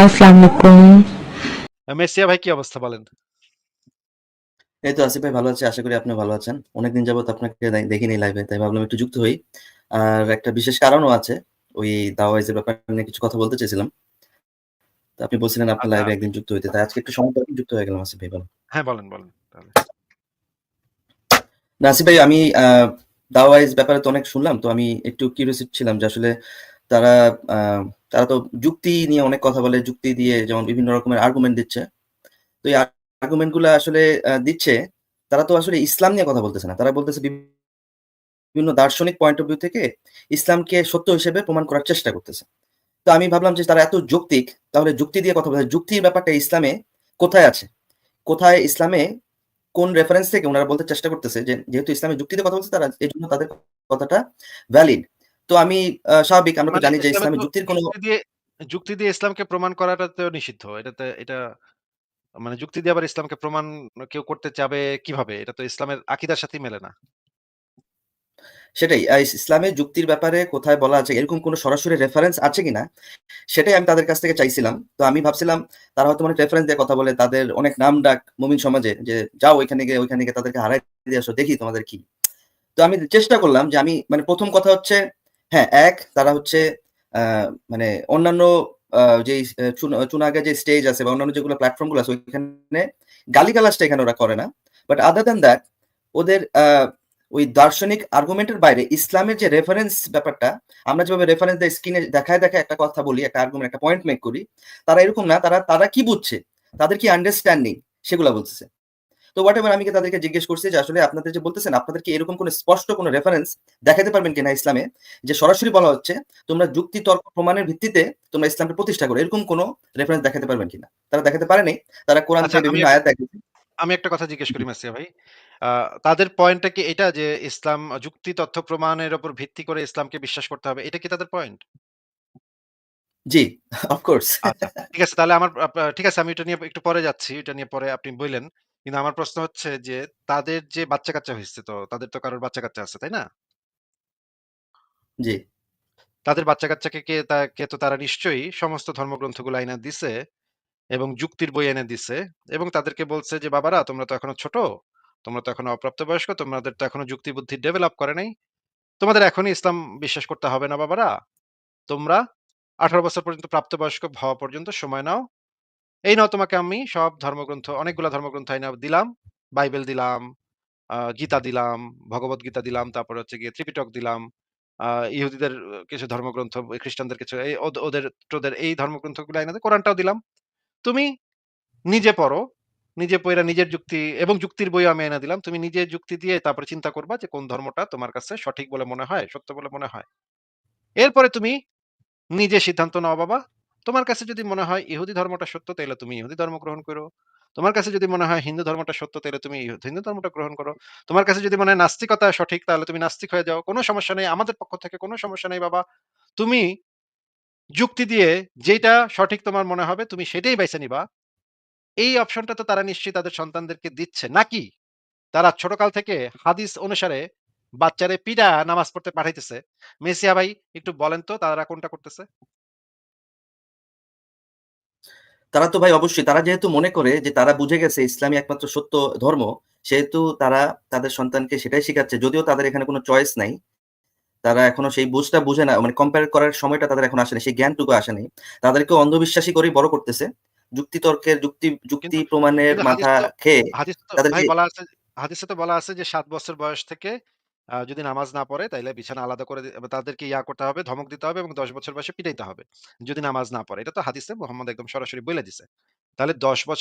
আসসালামু আলাইকুম। মেসিয়া ভাই কি অবস্থা বলেন? এই তো আসিফ ভাই ভালো আছি। আশা করি আপনিও ভালো আছেন। অনেকদিন যাবত আপনাকে দেখিনি লাইভে, তাই ভাবলাম একটু যুক্ত হই। আর একটা বিশেষ কারণও আছে। ওই দাওয়াইজের ব্যাপারে নিয়ে কিছু কথা বলতে চেয়েছিলাম। তো আপনি বলছিলেন আপনার আচ্ছা, লাইভে একদিন যুক্ত হইতে, তাই আজকে একটু সময় করে যুক্ত হয়ে গেলাম আসিফ ভাই। বলেন। হ্যাঁ বলেন তাহলে। না আসিফ ভাই, আমি দাওয়াইজ ব্যাপারে তো অনেক শুনলাম, তো আমি একটু কিউরিয়াসিটি ছিলাম যে আসলে তারা আহ, তারা তো যুক্তি নিয়ে অনেক কথা বলে, যুক্তি দিয়ে যেমন বিভিন্ন রকমের আর্গুমেন্ট দিচ্ছে। তো এই আর্গুমেন্ট গুলা আসলে দিচ্ছে, তারা তো আসলে ইসলাম নিয়ে কথা বলতেছে না, তারা বলতেছে বিভিন্ন দার্শনিক পয়েন্ট অফ ভিউ থেকে ইসলামকে সত্য হিসেবে প্রমাণ করার চেষ্টা করতেছে। তো আমি ভাবলাম যে তারা এত যৌক্তিক, তাহলে যুক্তি দিয়ে কথা বলে, যুক্তির ব্যাপারটা ইসলামে কোথায় আছে, কোথায় ইসলামে কোন রেফারেন্স থেকে ওনারা বলতে চেষ্টা করতেছে যে যেহেতু ইসলামে যুক্তিতে কথা বলছে, তারা এই জন্য তাদের কথাটা ভ্যালিড। তো আমি স্বাভাবিক, আমরা তো মানে জানি যে ইসলামে ইসলামে তো যুক্তির কোনো যুক্তি দিয়ে ইসলামকে প্রমাণ করাটা তো নিষিদ্ধ। এটা মানে যুক্তি দিয়ে আবার ইসলামকে প্রমাণ কেউ করতে যাবে কিভাবে? এটা তো ইসলামের আকীদার সাথেই মেলে না। সেটাই ইসলামে যুক্তির ব্যাপারে কোথায় বলা আছে এরকম কোনো সরাসরি রেফারেন্স আছে কিনা, সেটাই আমি তাদের কাছ থেকে চাইছিলাম। তো আমি ভাবছিলাম তারা হয়তো অনেক রেফারেন্স দিয়ে কথা বলে, তাদের অনেক নাম ডাক মুমিন সমাজে, যে যাও ওইখানে গিয়ে তাদেরকে হারাই দিয়ে আসো, দেখি তোমাদের কি। তো আমি চেষ্টা করলাম যে আমি মানে প্রথম কথা হচ্ছে, হ্যাঁ এক তারা হচ্ছে মানে অন্যান্য যে চুনাগে যে স্টেজ আছে বা অন্যান্য যেগুলো প্ল্যাটফর্ম গুলো আছে ওইখানে গালিগালাজটা এখানে ওরা করে না। বাট আদার দ্যান দ্যাট ওদের ওই দার্শনিক আর্গুমেন্টের বাইরে ইসলামের যে রেফারেন্স ব্যাপারটা, আমরা যেভাবে রেফারেন্স দেয় স্ক্রিনে দেখায় দেখায় একটা কথা বলি, একটা আর্গুমেন্ট, একটা পয়েন্ট মেক করি, তারা এরকম না, তারা তারা কি বুঝছে, তাদের কি আন্ডারস্ট্যান্ডিং, সেগুলো বলতেছে। তো হোয়াট এভার, আমি কি তাদেরকে জিজ্ঞেস করছি যে আসলে আপনাদের যে বলতেছেন, আপনাদের কি এরকম কোনো স্পষ্ট কোনো রেফারেন্স দেখাতে পারবেন কিনা ইসলামে, যে সরাসরি বলা হচ্ছে তোমরা যুক্তি তর্ক প্রমাণের ভিত্তিতে তোমরা ইসলামকে প্রতিষ্ঠা করো, এরকম কোনো রেফারেন্স দেখাতে পারবেন কিনা। তারা দেখাতে পারেনি। তারা কোরআন আচ্ছা থেকে বিভিন্ন আয়াত দেখাচ্ছে। আমি একটা কথা জিজ্ঞেস করি মেসিয়া ভাই। আ তাদের পয়েন্টটা কি এটা যে ইসলাম যুক্তি তথ্য প্রমাণের উপর ভিত্তি করে ইসলামকে বিশ্বাস করতে হবে। এটা কি তাদের পয়েন্ট? জি, অফকোর্স। আচ্ছা। ঠিক আছে তাহলে আমার ঠিক আছে আমি এটা নিয়ে একটু পরে যাচ্ছি। এটা নিয়ে পরে আপনি বইলেন। কিন্তু আমার প্রশ্ন হচ্ছে যে তাদের যে বাচ্চা-কাচ্চা হইছে তো তাদের তো কারোর বাচ্চা-কাচ্চা আছে, তাই না? জি। তাদের বাচ্চা-কাচ্চাকে কে তো তারা নিশ্চয়ই সমস্ত ধর্মগ্রন্থগুলো আইনা দিছে এবং যুক্তির বই এনে দিছে এবং তাদেরকে বলছে যে, "বাবারা তোমরা তো এখনো ছোট, তোমরা তো এখনো অপ্রাপ্তবয়স্ক, তোমাদের তো এখনো যুক্তি বুদ্ধি ডেভেলপ করে নাই। তোমাদের এখনই ইসলাম বিশ্বাস করতে হবে না বাবারা। তোমরা 18 বছর পর্যন্ত প্রাপ্তবয়স্ক হওয়া পর্যন্ত সময় নাও। এই নাও তোমাকে আমি সব ধর্মগ্রন্থ অনেকগুলা ধর্মগ্রন্থ আইনা দিলাম। বাইবেল দিলাম, গীতা দিলাম, ভগবদ্গীতা দিলাম, তারপরে হচ্ছে গিয়ে ত্রিপিটক দিলাম। আ ইহুদিদের কিছু ধর্মগ্রন্থ, খ্রিস্টানদের কিছু এই ওদের এই ধর্মগ্রন্থগুলো আইনা কোরআনটাও দিলাম। তুমি নিজে পড়ো। নিজে পইড়া নিজের যুক্তি এবং যুক্তির বইও আমি এনে দিলাম। তুমি নিজে যুক্তি দিয়ে তারপরে চিন্তা করবা যে কোন ধর্মটা তোমার কাছে সঠিক বলে মনে হয়, সত্য বলে মনে হয়। এরপরে তুমি নিজে সিদ্ধান্ত নাও বাবা। তোমার কাছে যদি মনে হয় ইহুদি ধর্মটা সত্য তাইলে তুমি ইহুদি ধর্ম গ্রহণ করো। তোমার কাছে যদি মনে হয় হিন্দু ধর্মটা সত্য তাইলে তুমি হিন্দু ধর্মটা গ্রহণ করো। তোমার কাছে যদি মনে হয় নাস্তিকতা সঠিক তাহলে তুমি নাস্তিক হয়ে যাও। কোন সমস্যা নেই। আমাদের পক্ষ থেকে কোন সমস্যা নেই বাবা। তুমি যুক্তি দিয়ে যেইটা সঠিক তোমার মনে হবে তুমি সেটাই বাইছে নিবা। এই অপশনটা তো তারা নিশ্চয়ই তাদের সন্তানদেরকে দিচ্ছে নাকি? তারা ছোটকাল থেকে হাদিস অনুসারে বাচ্চারে পিডায়া নামাজ পড়তে পাঠাইতেছে। মেসিয়া ভাই একটু বলেন তো তারা কোনটা করতেছে? তারা তো ভাই অবশ্যই, তারা যেহেতু মনে করে যে তারা বুঝে গেছে ইসলামই একমাত্র সত্য ধর্ম, সেহেতু তারা তাদের সন্তানকে সেটাই শিখাচ্ছে, যদিও তাদের এখানে কোনো চয়েস নাই। তারা এখনো সেই বুঝটা বুঝে না, মানে কম্পেয়ার করার সময়টা তাদের এখন আসেনি, সেই জ্ঞানটুকু আসেনি। তাদেরকে অন্ধবিশ্বাসী করেই বড় করতেছে। যুক্তিতর্কের যুক্তি কিন্তু প্রমাণের কিন্তু মাথা খেয়ে হাদিসে তো ভাই তাদেরকে। বলা আছে হাদিসে তো বলা আছে যে ৭ বছর বয়স থেকে যদি নামাজ না পড়ে তাইলে বিছানা আলাদা করে তাদেরকে করতে হবে, ধমক দিতে হবে এবং ১০ বছর বয়সে পিটাইতে হবে। যদি নামাজ না পড়ে। এটা তো হাদিসে মুহাম্মদ একদম সরাসরি বইলে দিছে। তাহলে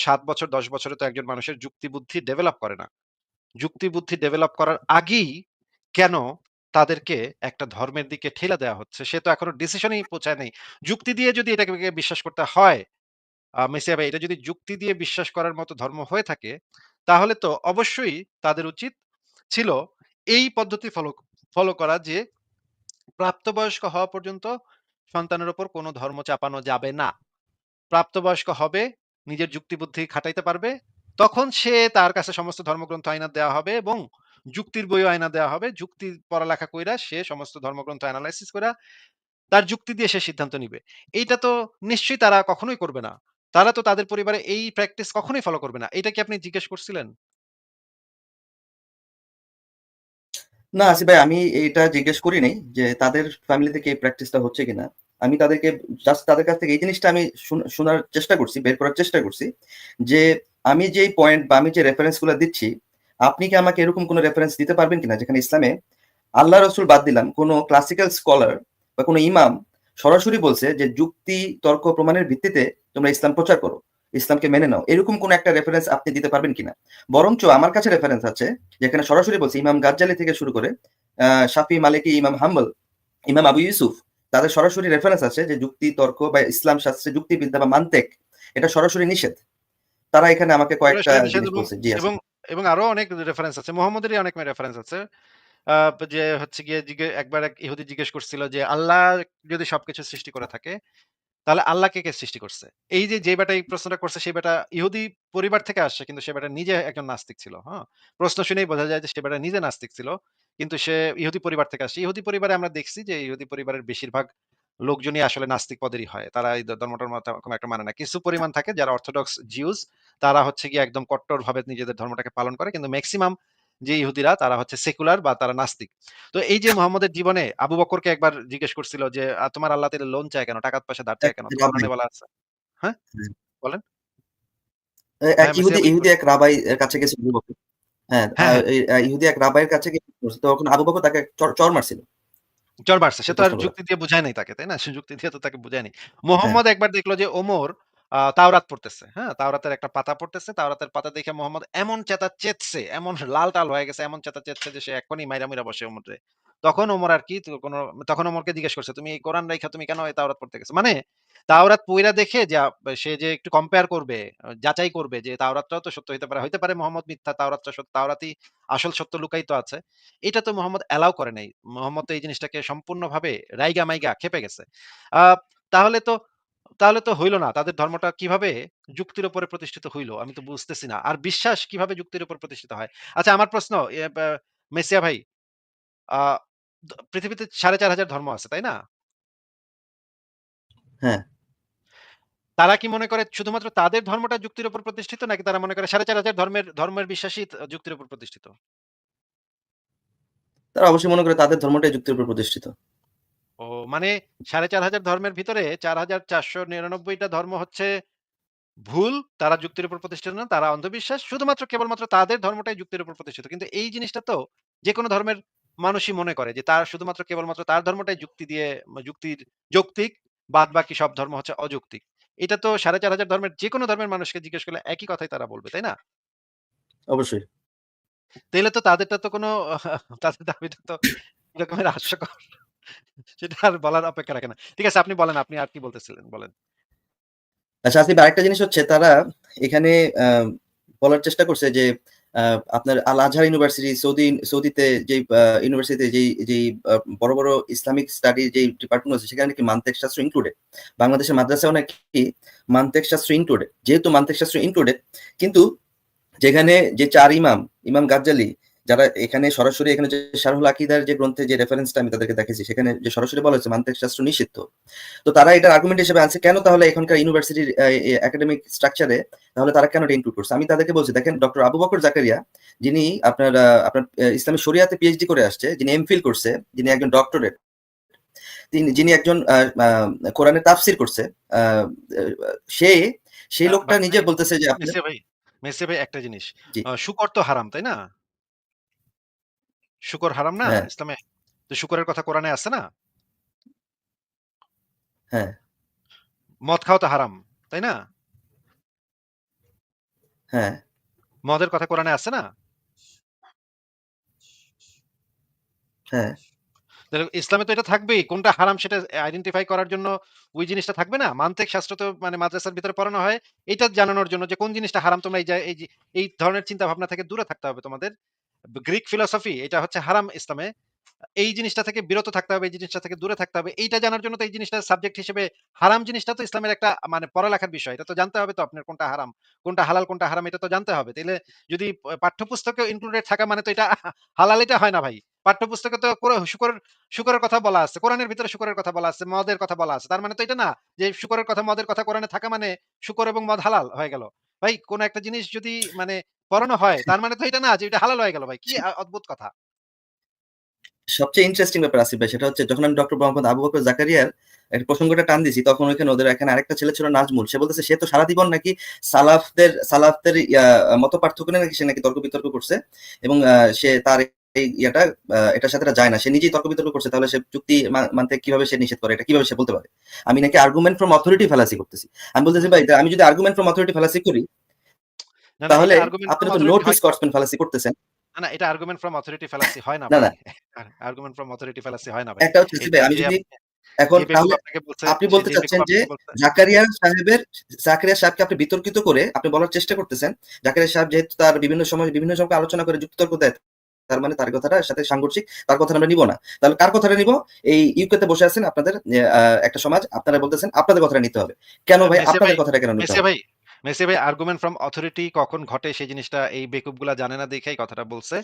৭ বছর ১০ বছরে তো একজন মানুষের যুক্তি বুদ্ধি ডেভেলপ করে না। যুক্তি বুদ্ধি ডেভেলপ করার আগেই কেন তাদেরকে একটা ধর্মের দিকে ঠেলে দেয়া হচ্ছে? সে তো এখনো ডিসিশনেই পৌঁছায় নাই। যুক্তি দিয়ে যদি এটাকে বিশ্বাস করতে হয় মেসিয়া ভাই এটা যদি যুক্তি দিয়ে বিশ্বাস করার মতো ধর্ম হয়ে থাকে, তাহলে তো অবশ্যই তাদের উচিত ছিল এই পদ্ধতি ফলো করা যে প্রাপ্তবয়স্ক হওয়া পর্যন্ত সন্তানের উপর কোনো ধর্ম চাপানো যাবে না। প্রাপ্তবয়স্ক হবে, নিজের যুক্তিবুদ্ধি খাটাইতে পারবে, তখন সে তার কাছে সমস্ত ধর্মগ্রন্থ আইনা দেওয়া হবে এবং যুক্তির বইও আইনা দেওয়া হবে। যুক্তি পড়ালেখা কইরা সে সমস্ত ধর্মগ্রন্থ এনালাইসিস কইরা তার যুক্তি দিয়ে সে সিদ্ধান্ত নিবে। এইটা তো নিশ্চয়ই তারা কখনোই করবে না। তারা তো তাদের পরিবারে এই প্র্যাকটিস কখনোই ফলো করবে না। এটা কি আপনি জিজ্ঞেস করছিলেন? না আসিফ ভাই, আমি এটা জিজ্ঞেস করি নাই যে তাদের ফ্যামিলি থেকে এই প্র্যাকটিসটা হচ্ছে কিনা। আমি তাদেরকে জাস্ট তাদের কাছ থেকে এই জিনিসটা আমি শোনার চেষ্টা করছি, বের করার চেষ্টা করছি যে আমি যেই পয়েন্ট বা আমি যে রেফারেন্স গুলো দিচ্ছি, আপনি কি আমাকে এরকম কোনো রেফারেন্স দিতে পারবেন কিনা যেখানে ইসলামে আল্লাহ রসুল বাদ দিলাম, কোনো ক্লাসিক্যাল স্কলার বা কোনো ইমাম সরাসরি বলছে যে যুক্তি তর্ক প্রমাণের ভিত্তিতে তোমরা ইসলাম প্রচার করো, ইসলামকে মেনে নাও, এরকম কোন একটা রেফারেন্স আপনি দিতে পারবেন কিনা? বরঞ্চ আমার কাছে রেফারেন্স আছে যেখানে সরাসরি বলছে ইমাম গাজ্জালি থেকে শুরু করে শাফি, মালিকি, ইমাম হাম্বল, ইমাম আবু ইউসুফ, তাদের সরাসরি রেফারেন্স আছে যে যুক্তি তর্ক বা ইসলাম শাস্ত্রে যুক্তিবিদ্যা বা মান্তেক এটা সরাসরি নিষেধ। তারা এখানে আমাকে কয়েকটা সরাসরি নিষেধ জিনিস বলছে। জি এবং আসিফ। এবং আরো অনেক রেফারেন্স আছে। মুহাম্মদেরই অনেক রেফারেন্স আছে। আ যে হচ্ছে গিয়ে একবার এক ইহুদি জিজ্ঞেস করছিল যে, "আল্লাহ যদি সবকিছু সৃষ্টি করে থাকে তাহলে আল্লাহকে কে সৃষ্টি করছে?" এই যে বেটা এই প্রশ্নটা করছে সে বেটা ইহুদি পরিবার থেকে আসছে কিন্তু সে বেটা নিজে একজন নাস্তিক ছিল। হ্যাঁ? প্রশ্ন শুনেই বোঝা যায় যে সে বেটা নিজে নাস্তিক ছিল। কিন্তু সে ইহুদি পরিবার থেকে আসছে। ইহুদি পরিবারে আমরা দেখছি যে ইহুদি পরিবারের বেশিরভাগ লোকজনই আসলে নাস্তিক পদেরই হয়। তারা এই ধর্মটর্ম তেমন একটা মানে না। কিছু পরিমাণ থাকে যারা অর্থোডক্স জিউস তারা হচ্ছে গিয়ে একদম কট্টরভাবে নিজেদের ধর্মটাকে পালন করে। কিন্তু মেক্সিমাম যে ইহুদিরা তারা হচ্ছে সেকুলার বা তারা নাস্তিক। তো এই যে মুহাম্মদের জীবনে আবু বকরকে একবার জিজ্ঞেস করছিল যে, তোমার আল্লাহ তাইলে লোন চায় কেন? টাকা-পয়সা ধার চায় এক কেন? তো রাবাই, কোরআনে বলা আছে হ্যাঁ? বলেন। এক হ্যাঁ, মেসিয়া ইহুদি ভাই ইহুদি বলেন। এক রাবাই এর কাছে গেছিল আবু বকর। হ্যাঁ, হ্যাঁ, হ্যাঁ। ইহুদি এক রাবাইয়ের কাছে গিয়ে তখন আবু বকর তাকে চড় মারছিল চর মারছে। সে এই তো আর প্রশ্নগুলো। যুক্তি দিয়ে বুঝায় নাই তাকে, তাই না? সে যুক্তি দিয়ে তো তাকে বুঝায় নাই। হ্যাঁ, মোহাম্মদ একবার দেখলো যে ওমর তাওরাত পড়তেছে। হ্যাঁ? তাওরাতের একটা পাতা পড়তেছে। তাওরাতের পাতা দেখে মোহাম্মদ এমন চেঁচাচ্ছেছে, এমন লাল-টাল হয়ে গেছে, এমন চেঁচাচ্ছেছে যে সে এক্ষুনি মাইরা মুইরা বসে ওমরে। তখন ওমর আর কি তখন ওমরকে জিজ্ঞেস করছে, "তুমি এই কোরআন রাইখা তুমি কেন এই তাওরাত পড়তে গেছো?" মানে তাওরাত পইড়া দেখে সে যে একটু কম্পেয়ার করবে, যাচাই করবে যে তাওরাতটাও তো সত্য হইতে পারে। হইতে পারে মোহাম্মদ মিথ্যা, তাওরাতটা সত্য, তাওরাতেই আসল সত্য লুকায়িত আছে। এটা তো মোহাম্মদ অ্যালাও করে নাই। মোহাম্মদ তো এই জিনিসটাকে সম্পূর্ণভাবে রাইগা-মাইগা খেপে গেছে। আ তাহলে তো তাহলে তো হইল না। তাদের ধর্মটা কিভাবে যুক্তির উপরে প্রতিষ্ঠিত হইল? আমি তো বুঝতেছি না। আর বিশ্বাস কিভাবে যুক্তির উপর প্রতিষ্ঠিত হয়? আচ্ছা আমার প্রশ্ন মেসিয়া ভাই, আ পৃথিবীতে ৪,৫০০ ধর্ম আছে, তাই না? হ্যাঁ। তারা কি মনে করে শুধুমাত্র তাদের ধর্মটা যুক্তির উপর প্রতিষ্ঠিত নাকি তারা মনে করে ৪,৫০০ ধর্মের বিশ্বাসই যুক্তির উপর প্রতিষ্ঠিত? তারা অবশ্যই মনে করে তাদের ধর্মটাই যুক্তির উপর প্রতিষ্ঠিত। ও মানে ৪,৫০০ ধর্মের ভিতরে ৪,৪৯৯ টা ধর্ম হচ্ছে ভুল, তারা যুক্তির উপর প্রতিষ্ঠিত না, তারা অন্ধবিশ্বাস। শুধুমাত্র কেবলমাত্র তাদের ধর্মটাই যুক্তির উপর প্রতিষ্ঠিত। কিন্তু এই জিনিসটা তো যেকোনো ধর্মের মানুষই মনে করে যে তার শুধুমাত্র কেবলমাত্র তার ধর্মটাই যুক্তি দিয়ে যুক্তির যৌক্তিক, বাদবাকি সব ধর্ম হচ্ছে অযৌক্তিক। এটা তো ৪,৫০০ ধর্মের যেকোনো ধর্মের মানুষকে জিজ্ঞেস করলে একই কথাই তারা বলবে, তাই না? অবশ্যই। তাইলে তো তাদেরটা তো কোনো তাদের দাবিটা তো কি রকমের হাস্যকর সেটা আর বলার অপেক্ষা রাখে না। ঠিক আছে আপনি বলেন, আপনি আর কি বলতেছিলেন বলেন। আচ্ছা আসিফ, আরেকটা জিনিস হচ্ছে তারা এখানে আ বলার চেষ্টা করছে যে আপনার আল আজহার ইউনিভার্সিটি সৌদিতে যেই ইউনিভার্সিটিতে যেই বড়, বড় ইসলামিক স্টাডি যেই ডিপার্টমেন্ট আছে সেখানে নাকি মানতেক শাস্ত্র ইনক্লুডেড। বাংলাদেশের মাদ্রাসাও নাকি মানতেক শাস্ত্র ইনক্লুডেড। যেহেতু মানতেক শাস্ত্র ইনক্লুডেড, কিন্তু যেখানে যে ৪ ইমাম, ইমাম গাজ্জালি যারা এখানে সরাসরি এখানে যে শারহুল আকীদার যে গ্রন্থে যে রেফারেন্সটা আমি তাদেরকে দেখেছি সেখানে যে সরাসরি বলা হয়েছে মানতেক শাস্ত্র নিষিদ্ধ। তো তারা এটার আর্গুমেন্ট হিসেবে আনছে কেন তাহলে এখনকার ইউনিভার্সিটির একাডেমিক স্ট্রাকচারে তাহলে তারা কেন এটা ইনক্লুড করছে? আমি তাদেরকে বলছি দেখেন ডক্টর আবু বকর জাকারিয়া যিনি আপনার ইসলামী শরিয়াতে পিএইচডি করে আসছে, যিনি এমফিল করছে, যিনি একজন ডক্টরেট, যিনি একজন কোরআনের তাফসির করছে, আ সে সেই লোকটা নিজে ভাই বলতেছে যে আপনার। মেসে ভাই, মেসে ভাই একটা জিনিস। জি, শুকর তো হারাম, তাই না? শুকর হারাম না হ্যাঁ, ইসলামে? তো শুকরের কথা কোরআনে আছে না? হ্যাঁ, মদ খাওয়া তো হারাম, তাই না? হ্যাঁ, মদের কথা কোরআনে আছে না? হ্যাঁ, তাহলে ইসলামে তো এটা থাকবেই। কোনটা হারাম সেটা আইডেন্টিফাই করার জন্য ওই জিনিসটা থাকবে না? মান্তিক শাস্ত্র তো মানে মাদ্রাসার ভিতরে পড়ানো হয়। এইটা জানানোর জন্য যে কোন জিনিসটা হারাম তোমরা এই ধরনের চিন্তা ভাবনা থেকে দূরে থাকতে হবে তোমাদের। গ্রিক ফিলোসফি এটা হচ্ছে হারাম ইসলামে। এই জিনিসটা থেকে বিরত থাকতে হবে, এই জিনিসটা থেকে দূরে থাকতে হবে। এইটা জানার জন্য তো এই জিনিসটা সাবজেক্ট হিসেবে হারাম জিনিসটা তো ইসলামের একটা মানে পড়ালেখার বিষয়। এটা তো জানতে হবে তো আপনার কোনটা হারাম, কোনটা হালাল, কোনটা হারাম এটা তো জানতে হবে। তাইলে যদি পাঠ্যপুস্তকে ইনক্লুডেড থাকা মানে তো এটা হালাল এটা হয় না ভাই। পাঠ্যপুস্তকে তো শুকরের কথা বলা আছে। কোরআনের ভিতরে শুকরের কথা বলা আছে, মদের কথা বলা আছে। তার মানে তো এটা না যে শুকরের কথা, মদের কথা কোরআনে থাকা মানে শুকর এবং মদ হালাল হয়ে গেল। ভাই কোন একটা জিনিস যদি মানে পড়ানো হয় তার মানে তো এটা না যে এটা হালাল হয়ে গেল ভাই। কি অদ্ভুত কথা। সবচেয়ে ইন্টারেস্টিং ব্যাপার আসিফ ভাই, সেটা হচ্ছে যখন আমি ডক্টর মোহাম্মদ আবু বকর জাকারিয়ার একটা প্রসঙ্গটা টান দিছি, তখন ওইখানে ওদের এখানে আরেকটা ছেলে ছিল নাজমুল, সে বলতেছে সে তো সারা জীবন নাকি সালাফদের মত পার্থক্য নিয়ে নাকি সে নাকি তর্ক বিতর্ক করছে, এবং সে তার এই ইয়াটা এটার সাথে এটা যায় না, সে নিজেই তর্ক বিতর্ক করছে, তাহলে সে যুক্তি মানতে কিভাবে সে নিষেধ করে, এটা কিভাবে সে বলতে পারে? আমি নাকি আর্গুমেন্ট ফ্রম অথরিটি ফেলাসি করতেছি। আমি বলতেছি ভাই, আমি যদি আর্গুমেন্ট ফ্রম অথরিটি ফেলাসি করি, না, না এটা তাহলে আর্গুমেন্ট ফ্রম আপনারা তো অথরিটি নোট হয় কি? স্কটসম্যান ফেলাসি করতেছেন। না, না এটা আর্গুমেন্ট ফ্রম অথরিটি ফ্যালাসি হয় না না ভাই। না, আর্গুমেন্ট ফ্রম অথরিটি ফ্যালাসি হয় না ভাই। একটা হচ্ছে এটা ভাই, আমি যে যদি আপনি এখন যে বেকুব তাহলে আপনাকে বলছে, আপনি সে বলতে যে চাচ্ছেন বেকুব যে আপনাকে বলছে জাকারিয়া সাহেবকে আপনি বিতর্কিত করে আপনি বলার চেষ্টা করতেছেন, জাকারিয়া সাহেব যেহেতু তার বিভিন্ন সময় বিভিন্ন জনকে আলোচনা করে যুক্তিতর্ক দেয়, তার মানে তার কথাটার সাথে সাংঘর্ষিক, তার কথা আমরা নিব না। তাহলে কার কথাটা নিব? এই ইউকেতে বসে আছেন আপনাদের একটা সমাজ, আপনারা বলতেছেন আপনাদের কথাটা নিতে হবে। কেন ভাই মেসে ভাই, আপনাদের কথাটা কেন নিতে মেসে হবে? ভাই, মেসে ভাই আর্গুমেন্ট ফ্রম অথরিটি কখন ঘটে সেই জিনিসটা এই বেকুবগুলা জানে না দেখেই কথাটা বলছে।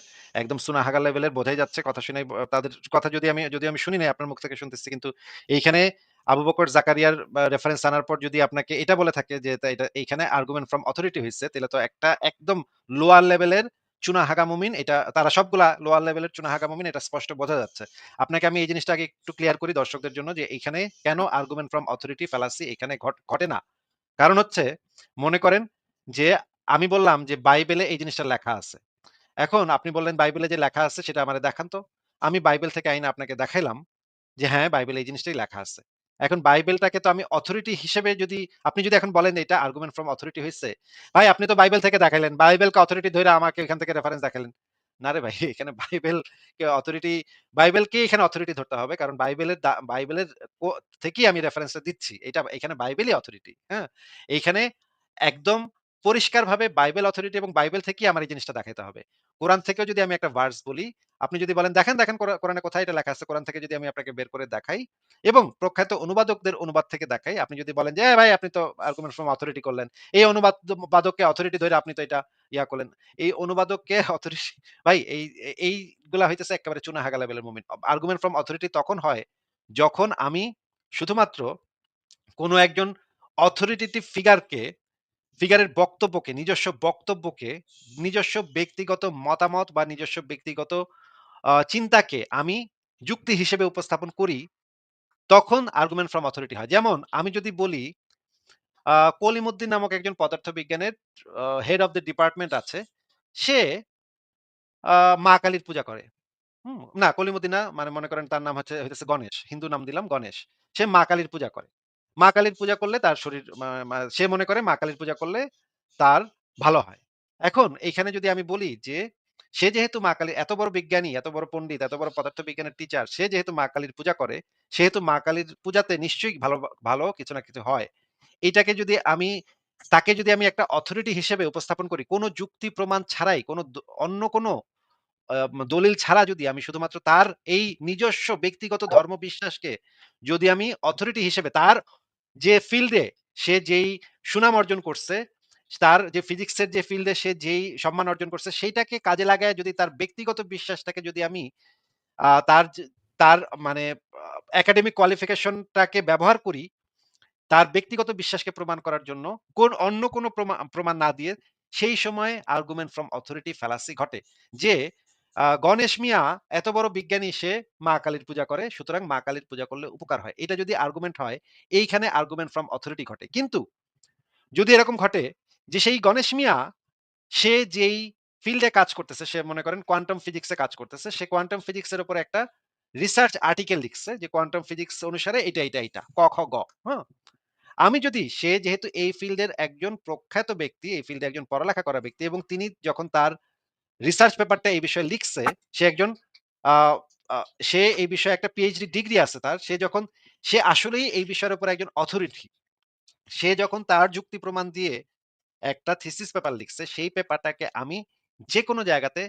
একদম সুনাহাগা লেভেলের বোঝাই যাচ্ছে কথা শুনেই তাদের কথা যদি আমি শুনি নাই আপনার মুখ থেকে শুনতেছি। কিন্তু এইখানে আবু বকর জাকারিয়ার রেফারেন্স আনার পর যদি আপনাকে এটা বলে থাকে যে এটা এইখানে আর্গুমেন্ট ফ্রম অথরিটি হইছে, তাহলে তো একটা একদম লোয়ার লেভেলের চুনাহাগা মুমিন, এটা তারা সবগুলা লোয়ার লেভেলের চুনাহাগা মুমিন, এটা স্পষ্ট বোঝা যাচ্ছে। আপনাকে আমি এই জিনিসটা আগে একটু ক্লিয়ার করি দর্শকদের জন্য যে এইখানে কেন আর্গুমেন্ট ফ্রম অথরিটি ফ্যালাসি এখানে ঘটে না। কারণ হচ্ছে মনে করেন যে আমি বললাম যে বাইবেলে এই জিনিসটা লেখা আছে। এখন আপনি বললেন বাইবেলে যে লেখা আছে সেটা আমারে দেখান তো। আমি বাইবেল থেকে আইনা আপনাকে দেখাইলাম যে হ্যাঁ, বাইবেলে এই জিনিসটাই লেখা আছে। এখন বাইবেলটাকে তো আমি অথরিটি হিসেবে যদি আপনি যদি এখন বলেন এটা আর্গুমেন্ট ফ্রম অথরিটি হইছে। ভাই আপনি তো বাইবেল থেকে দেখাইলেন। বাইবেলকে অথরিটি ধইরা আমাকে এখান থেকে রেফারেন্স দেখাইলেন। না রে ভাই এখানে বাইবেলকে অথরিটি বাইবেলকেই এখানে অথরিটি ধরতে হবে। কারণ বাইবেলের ক থেকেই আমি রেফারেন্সটা দিচ্ছি। এটা এখানে বাইবেলই অথরিটি। হ্যাঁ? এইখানে একদম পরিষ্কারভাবে বাইবেল অথরিটি এবং বাইবেল থেকেই আমার এই জিনিসটা দেখাইতে হবে। কোরআন থেকেও যদি আমি একটা ভার্স বলি, আপনি যদি বলেন দেখেন কোরআনে কোথায় এটা লেখা আছে, কোরআন থেকে যদি আমি আপনাকে বের করে দেখাই এবং প্রখ্যাত অনুবাদকদের অনুবাদ থেকে দেখাই, আপনি যদি বলেন যে, ভাই আপনি তো আর্গুমেন্ট ফ্রম অথরিটি করলেন। এই বাদককে অথরিটি ধইরা আপনি তো এটা করলেন। এই অনুবাদককে অথরিটি ভাই এইগুলা হইতেছে একেবারে চুনাহাগা লেভেলের মুমিন। আর্গুমেন্ট ফ্রম অথরিটি তখন হয় যখন আমি শুধুমাত্র কোন একজন অথরিটেটিভ ফিগারের বক্তব্যকে, নিজস্ব ব্যক্তিগত মতামত বা নিজস্ব ব্যক্তিগত চিন্তাকে আমি যুক্তি হিসেবে উপস্থাপন করি, তখন আর্গুমেন্ট ফ্রম অথরিটি হয়। যেমন আমি যদি বলি কলিমুদ্দিন নামক একজন পদার্থবিজ্ঞানের হেড অফ দ্য ডিপার্টমেন্ট আছে। সে আ মা কালীর পূজা করে। না কলিমুদ্দিন না, মানে মনে করেন তার নাম হইতেছে গণেশ। হিন্দু নাম দিলাম গণেশ। সে মা কালীর পূজা করে। মা কালীর পূজা করলে তার শরীর মা মা সে মনে করে মা কালীর পূজা করলে তার ভালো হয়। এখন এইখানে যদি আমি বলি যে সে যেহেতু মা কালীর এত বড় বিজ্ঞানী, এত বড় পণ্ডিত, এত বড় পদার্থবিজ্ঞানের টিচার, সে যেহেতু মা কালীর পূজা করে, সেহেতু মা কালীর পূজাতে নিশ্চয়ই ভালো কিছু না কিছু হয়। এইটাকে যদি আমি তাকে যদি আমি একটা অথরিটি হিসেবে উপস্থাপন করি, কোন যুক্তি প্রমাণ ছাড়াই, অন্য কোন দলিল ছাড়া যদি আমি শুধুমাত্র তার এই নিজস্ব ব্যক্তিগত ধর্ম বিশ্বাসকে যদি আমি অথরিটি হিসেবে তার যে ফিল্ডে সে যেই সুনাম অর্জন করছে, তার যে ফিজিক্সের যে ফিল্ডে সে যেই সম্মান অর্জন করছে, সেইটাকে কাজে লাগায় যদি তার ব্যক্তিগত বিশ্বাসটাকে যদি আমি আ তার যে তার মানে একাডেমিক কোয়ালিফিকেশনটাকে ব্যবহার করি তার ব্যক্তিগত বিশ্বাসকে প্রমাণ করার জন্য অন্য কোনো প্রমাণ না দিয়ে সেই সময়ে আর্গুমেন্ট ফ্রম অথরিটি ফ্যালাসি ঘটে। যে গণেশ মিয়া এত বড় বিজ্ঞানী সে মা কালীর পূজা করে। সুতরাং মা কালীর পূজা করলে উপকার হয়। এটা যদি আর্গুমেন্ট হয়, এইখানে আর্গুমেন্ট ফ্রম অথরিটি ঘটে। কিন্তু যদি এরকম ঘটে যে সেই গণেশ মিয়া সে যেই ফিল্ডে কাজ করতেছে, সে মনে করেন কোয়ান্টাম ফিজিক্সে কাজ করতেছে। সে কোয়ান্টাম ফিজিক্স এর উপর একটা রিসার্চ আর্টিকেল লিখছে যে কোয়ান্টাম ফিজিক্স অনুসারে এটা। ক, খ, গ। হ্যাঁ? আমি যদি সে যেহেতু এই ফিল্ডের একজন প্রখ্যাত ব্যক্তি, এই ফিল্ডে একজন পড়ালেখা করা ব্যক্তি এবং তিনি যখন তার রিসার্চ পেপারটা এই বিষয়ে লিখছে, সে একজন আ আ সে এই বিষয়ে একটা পিএইচডি ডিগ্রি আছে তার। সে আসলেই এই বিষয়ের উপর একজন অথরিটি। সে যখন তার যুক্তি প্রমাণ দিয়ে একটা থিসিস পেপার লিখছে, সেই পেপারটাকে আমি যেকোনো জায়গাতে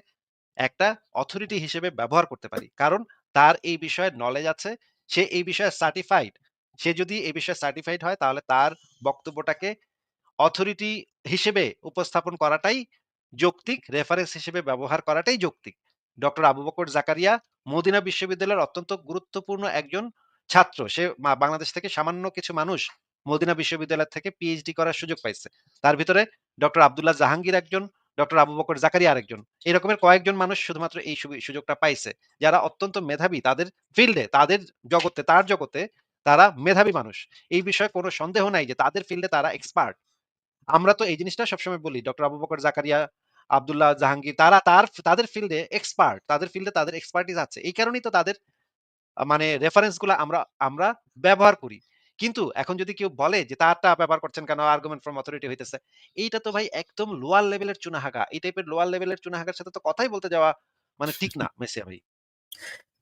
একটা অথরিটি হিসেবে ব্যবহার করতে পারি। কারণ তার এই বিষয়ে নলেজ আছে। সে এই বিষয়ে সার্টিফাইড। সে যদি এই বিষয়ে সার্টিফাইড হয় তাহলে তার বক্তব্যটাকে অথরিটি হিসেবে উপস্থাপন করাটাই যৌক্তিক, রেফারেন্স হিসেবে ব্যবহার করাটাই যৌক্তিক। ডক্টর আবু বকর জাকারিয়া মদিনা বিশ্ববিদ্যালয়ের অত্যন্ত গুরুত্বপূর্ণ একজন ছাত্র। সে বাংলাদেশ থেকে সামান্য কিছু মানুষ মদিনা বিশ্ববিদ্যালয় থেকে পিএইচডি করার সুযোগ পাইছে। তার ভিতরে ডক্টর আব্দুল্লাহ জাহাঙ্গীর একজন, ডক্টর আবু বকর জাকারিয়া আরেকজন। এরকমের কয়েকজন মানুষ শুধুমাত্র এই সুযোগটা পাইছে। যারা অত্যন্ত মেধাবী তাদের ফিল্ডে, তাদের জগতে, তার জগতে তারা মেধাবী মানুষ। এই বিষয়ে কোনো সন্দেহ নাই যে তাদের ফিল্ডে তারা এক্সপার্ট। আমরা তো এই জিনিসটা সবসময় বলি ডক্টর আবু বকর জাকারিয়া, আব্দুল্লাহ জাহাঙ্গীর তারা তাদের ফিল্ডে এক্সপার্ট। তাদের ফিল্ডে তাদের এক্সপার্টিস আছে। এই কারণেই তো তাদের মানে রেফারেন্স গুলা আমরা আমরা ব্যবহার করি। কিন্তু এখন যদি কেউ বলে যে তারটা ব্যবহার করছেন কেন? আর্গুমেন্ট ফ্রম অথরিটি হইতেছে। এইটা তো ভাই একদম লোয়ার লেভেলের চুনাহাগা। এই টাইপের লোয়ার লেভেলের চুনাহাগার সাথে তো কথাই বলতে যাওয়া মানে ঠিক না, মেসিয়া ভাই।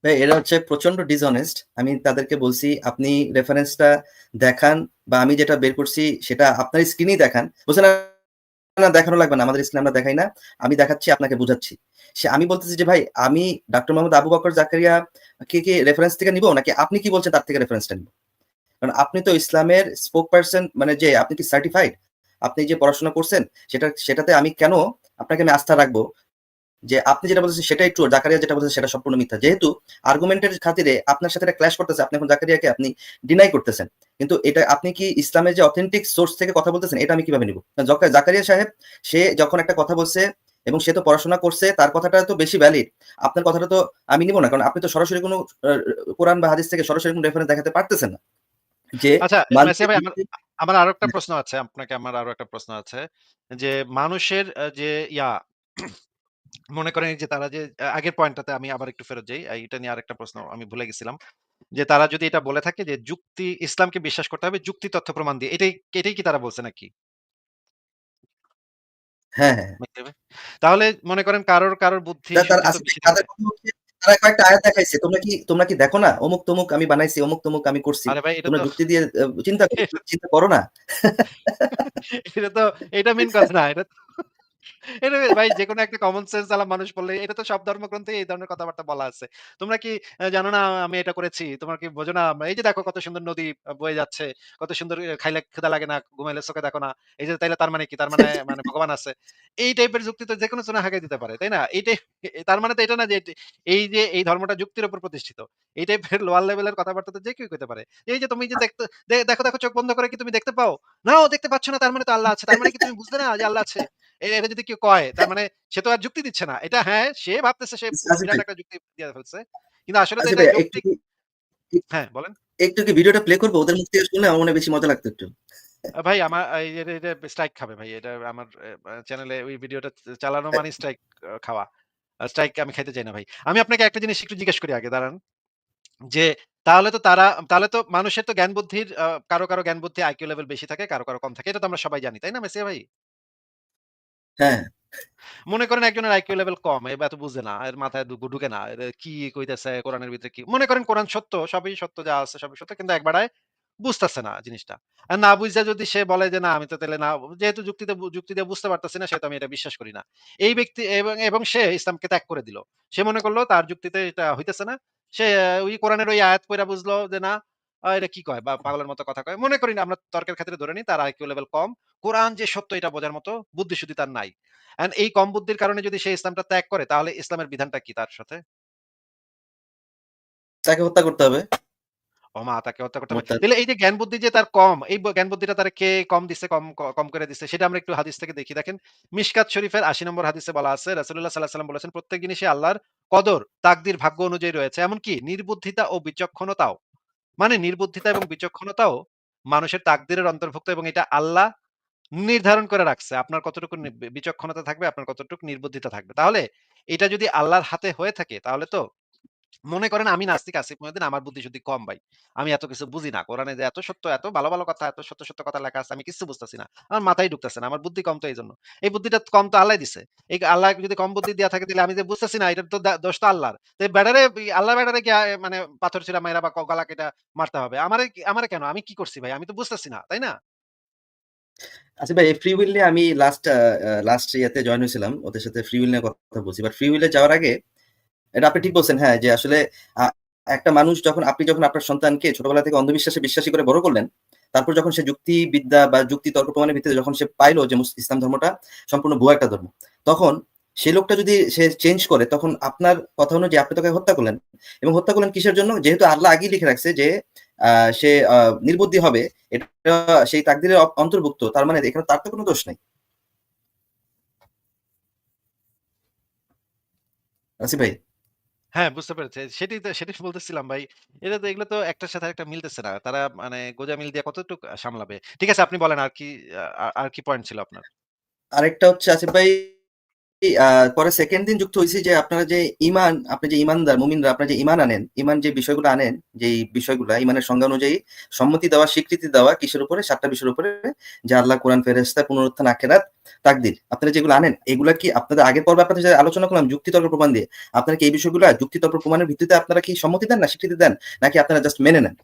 ভাই এরা হচ্ছে প্রচন্ড ডিসঅনেস্ট। আমি তাদেরকে বলছি আপনি রেফারেন্সটা দেখান, বা আমি যেটা বের করছি সেটা আপনার স্ক্রিনেই দেখান। বলছে না, না দেখানো লাগবে না, আমাদের স্ক্রিনে আমরা দেখাই না, আমি দেখাচ্ছি, আপনাকে বুঝাচ্ছি। আমি বলতেছি যে ভাই আমি ডক্টর মোহাম্মদ আবু বকর জাকারিয়া কে রেফারেন্স থেকে নিব, নাকি আপনি কি বলছেন তার থেকে রেফারেন্সটা নিব? কারণ আপনি তো ইসলামের স্পোক পারসন, মানে যে আপনি কি সার্টিফাইড, আপনি যে পড়াশোনা করছেন সেটাতে আমি কেন আপনাকে আমি আস্থা রাখবো যে আপনি যেটা বলছেন সেটাই ট্রু, জাকারিয়া যেটা বলছেন সেটা সম্পূর্ণ মিথ্যা? যেহেতু আর্গুমেন্টের খাতিরে আপনার সাথে এটা ক্ল্যাশ করতেছে, আপনি এখন জাকারিয়াকে আপনি ডিনাই করতেছেন, কিন্তু এটা আপনি কি ইসলামের যে অথেন্টিক সোর্স থেকে কথা বলতেছেন, এটা আমি কিভাবে নিব? জাকারিয়া সাহেব সে যখন একটা কথা বলছে এবং সে তো পড়াশোনা করছে, তার কথাটা তো বেশি ভ্যালিড, আপনার কথাটা তো আমি নিব না, কারণ আপনি তো সরাসরি কোনো কোরআন বা হাদিস থেকে সরাসরি কোনো রেফারেন্স দেখাতে পারতেছেন না যে আচ্ছা, মানুষের মেসিয়া ভাই আমার যুক্তি। আমার আরো একটা প্রশ্ন আছে। আপনাকে আমার আরো একটা প্রশ্ন আছে। যে মানুষের যে মনে করেন এই যে তারা যে আগের পয়েন্টটাতে আমি আবার একটু ফেরত যাই। এটা নিয়ে আরেকটা প্রশ্ন আমি ভুলে গেছিলাম। যে তারা যদি এটা বলে থাকে যে যুক্তি ইসলামকে বিশ্বাস করতে হবে যুক্তি তথ্য প্রমাণ দিয়ে। এটাই কি তারা বলছে নাকি? হ্যাঁ, হ্যাঁ। বুঝতে হবে। তাহলে মনে করেন কারোর বুদ্ধি তার শুদ্ধি তো আসলে বেশি তাদের থাকবে। কথা হচ্ছে, তারা কয়েকটা আয়াত দেখাইছে। তোমরা কি দেখো না? অমুক তমুক আমি বানাইছি, অমুক তমুক আমি করছি। আরে ভাই এটা তোমরা তো যুক্তি দিয়ে চিন্তা করো না। এটা তো এটা মেইন কথা না। এটা ভাই যেকোনো একটা কমন সেন্স আলা মানুষ বললে এটা তো সব ধর্মগ্রন্থে এই ধরনের কথাবার্তা বলা আছে। তোমরা কি জানো না আমি এটা করেছি? তোমরা কি বোঝো না? এই যে দেখো কত সুন্দর নদী বয়ে যাচ্ছে। কত সুন্দর খাইলে ক্ষুধা লাগে না, ঘুমাইলে চোখে দেখো না। এই যে তাইলে তার মানে কি? তার মানে ভগবান আছে। এই টাইপের যুক্তি তো যেকোনো চুনা হাঁকাই দিতে পারে। তাই না? এইটাই তার মানে তো এটা না যে এই যে এই ধর্মটা যুক্তির উপর প্রতিষ্ঠিত। এই টাইপের লোয়ার লেভেলের কথাবার্তা তো যে কেউ কইতে পারে। এই যে তুমি যে দেখতে দেখো চোখ বন্ধ করে কি তুমি দেখতে পাও? নাও দেখতে পাচ্ছ না তার মানে তো আল্লাহ আছে। তার মানে কি তুমি বুঝলে না যে আল্লাহ আছে? এটা যদি কেউ কয় তার মানে সে তো আর যুক্তি দিচ্ছে না। এটা হ্যাঁ, সে ভাবতেছে সে আসিফ বিরাট ভাই, একটা যুক্তি দিয়ে ফেলছে। কিন্তু আসলে তো আসিফ এটা ভাই যৌক্তিক। এক হ্যাঁ, বলেন। একটু কি ভিডিওটা প্লে করব? ওদের মুখ থেকে শুনলে আমার মনে হয় বেশি মজা লাগতো একটু। ভাই আমার এটা স্ট্রাইক খাবে ভাই। এটা আমার চ্যানেলে ওই ভিডিওটা চালানো মানে স্ট্রাইক খাওয়া। স্ট্রাইক আমি খাইতে চাই না ভাই। আমি আপনাকে একটা জিনিস একটু জিজ্ঞেস করি আগে দাঁড়ান। যে তাহলে তো মানুষের তো জ্ঞান বুদ্ধির কারো জ্ঞান বুদ্ধি আইকিউ লেভেল বেশি থাকে, কারো কম থাকে। এটা তো আমরা সবাই জানি। তাই না মেসিয়া ভাই? হ্যাঁ, মনে করেন একজনের আইকিউ লেভেল কম, এত বুঝে না, এর মাথায় ঢুকে না। এর কি কইতেছে কোরআনের ভিতরে কি? মনে করেন কোরআন সত্য, সবই সত্য যা আছে সবই সত্য। কিন্তু একবাড়ায় বুঝতেছে না জিনিসটা। আর না বুঝা যদি সে বলে যে না আমি তো তাইলে না যেহেতু যুক্তি দিয়ে বুঝতে পারতেছি না সেহেতু আমি এটা বিশ্বাস করি না। এই ব্যক্তি এবং সে ইসলামকে ত্যাগ করে দিল। সে মনে করলো তার যুক্তিতে এটা হইতেছে না। সে ওই কোরআনের ওই আয়াত পইড়া বুঝলো যে না এটা কি কয় বা পাগলের মতো কথা কয়। মনে করি না আমরা তর্কের ক্ষেত্রে ধরে নিই তার আইকিউ লেভেল কম। কোরআন যে সত্য এটা বোঝার মতো বুদ্ধি-শুদ্ধি তার নাই। এই কম বুদ্ধির কারণে যদি সে ইসলামটা ত্যাগ করে তাহলে ইসলামের বিধানটা কি তার সাথে? তাকে হত্যা করতে হবে। ওমা! তাকে হত্যা করতে হবে। হত্যা। তাইলে এই যে জ্ঞান বুদ্ধি যে তার কম, এই জ্ঞান বুদ্ধিটা তারে কে কম দিছে, কম করে দিছে সেটা আমরা একটু হাদিস থেকে দেখি। দেখেন মিশকাত শরীফের ৮০ নম্বর হাদিসে বলা আছে রাসূলুল্লাহ সাল্লাল্লাহু আলাইহি ওয়াসাল্লাম বলেছেন, "প্রত্যেক জিনিসই আল্লাহর কদর, তাকদির, ভাগ্য অনুযায়ী রয়েছে। এমনকি নির্বুদ্ধিতা ও বিচক্ষণতাও।" মানে নির্বুদ্ধিতা এবং বিচক্ষণতাও মানুষের তাকদিরের অন্তর্ভুক্ত এবং এটা আল্লাহ নির্ধারণ করে রাখছে। আপনার কতটুকু বিচক্ষণতা থাকবে, আপনার কতটুকু নির্বুদ্ধিতা থাকবে। তাহলে এটা যদি আল্লাহর হাতে হয়ে থাকে তাহলে তো মনে করেন আমি নাস্তিক আসিফ মহিউদ্দিন, আমার বুদ্ধি-শুদ্ধি কম ভাই। আমি এত কিছু বুঝি না। কোরআনে যে এত সত্য, এত ভালো কথা, এত সত্য কথা লেখা আছে আমি কিচ্ছু বুঝতেছি না। আমার মাথায় ঢুকতেছে না। আমার বুদ্ধি কম তো এইজন্য। এই বুদ্ধিটা কম তো আল্লাহই দিছে। এই আল্লাহ যদি কম বুদ্ধি দেয়া থাকে তাহলে আমি যে বুঝতেছি না এটার তো দোষ তো আল্লাহর। তো এই আল্লাহ বেডারে কি মানে পাথর ছিঁড়া মাইরা বা গলা কেটে মারতে হবে। আমারে কেন? আমি কি করছি ভাই? আমি তো বুঝতেছি না। তাই না? আচ্ছা ভাই, ফ্রি উইল নিয়ে আমি লাস্ট ইয়াতে জয়েন হয়েছিলাম, ওদের সাথে ফ্রি উইল নিয়ে কথা বলছি। বাট ফ্রি উইলে যাওয়ার আগে এটা আপনি ঠিক বলছেন, হ্যাঁ, যে আসলে আ একটা মানুষ আপনি যখন আপনার সন্তানকে ছোটবেলা থেকে অন্ধবিশ্বাসে বিশ্বাসী করে বড় করলেন, তারপর যখন সে যুক্তিবিদ্যা বা যুক্তি তর্ক প্রমাণের ভিত্তিতে যখন সে পাইলো যে ইসলাম ধর্মটা সম্পূর্ণ ভুয়া একটা ধর্ম, তখন সেই লোকটা যদি সে চেঞ্জ করে তখন আপনার কথা অনুযায়ী আপনি তাকে হত্যা করলেন এবং হত্যা করলেন কিসের জন্য? যেহেতু আল্লাহ আগেই লিখে রাখছে যে সে নির্বুদ্ধি হবে, এটা সেই তাকদীরের অন্তর্ভুক্ত। তার মানে এখানে তার তো কোনো দোষ নাই। আসিফ ভাই? হ্যাঁ, বুঝতে পেরেছি। সেটাই বলতেছিলাম ভাই। এগুলো তো একটার সাথে আরেকটা মিলতেছে না। তারা মানে গোঁজামিল দিয়ে কতটুক সামলাবে। ঠিক আছে, আপনি বলেন আর কি পয়েন্ট ছিল আপনার? আরেকটা হচ্ছে আসিফ ভাই, আ পরে 2nd দিন যুক্ত হইছি যে আপনারা যে ঈমান, আপনি যে ঈমানদার মুমিনরা আপনারা যে ঈমান আনেন, ঈমান যে বিষয়গুলো আনেন, যেই বিষয়গুলা ঈমানের সংজ্ঞা অনুযায়ী সম্মতি দেওয়া, স্বীকৃতি দেওয়া কিসের উপরে? ৭ টা বিষয়ের উপরে, যে আল্লাহ, কোরআন, ফেরেশতা, পুনরুত্থান, আখিরাত, তাকদীর। আপনারা যেগুলো আনেন এগুলা কি আপনাদের আগের পর্বে আপনাদের যে আলোচনা করলাম যুক্তি, তর্ক, প্রমাণ দিয়ে। আপনারা কি এই বিষয়গুলা যুক্তি, তর্ক, প্রমাণের ভিত্তিতে আপনারা কি সম্মতি দেন না স্বীকৃতি দেন? নাকি আপনারা জাস্ট মেনে নেন?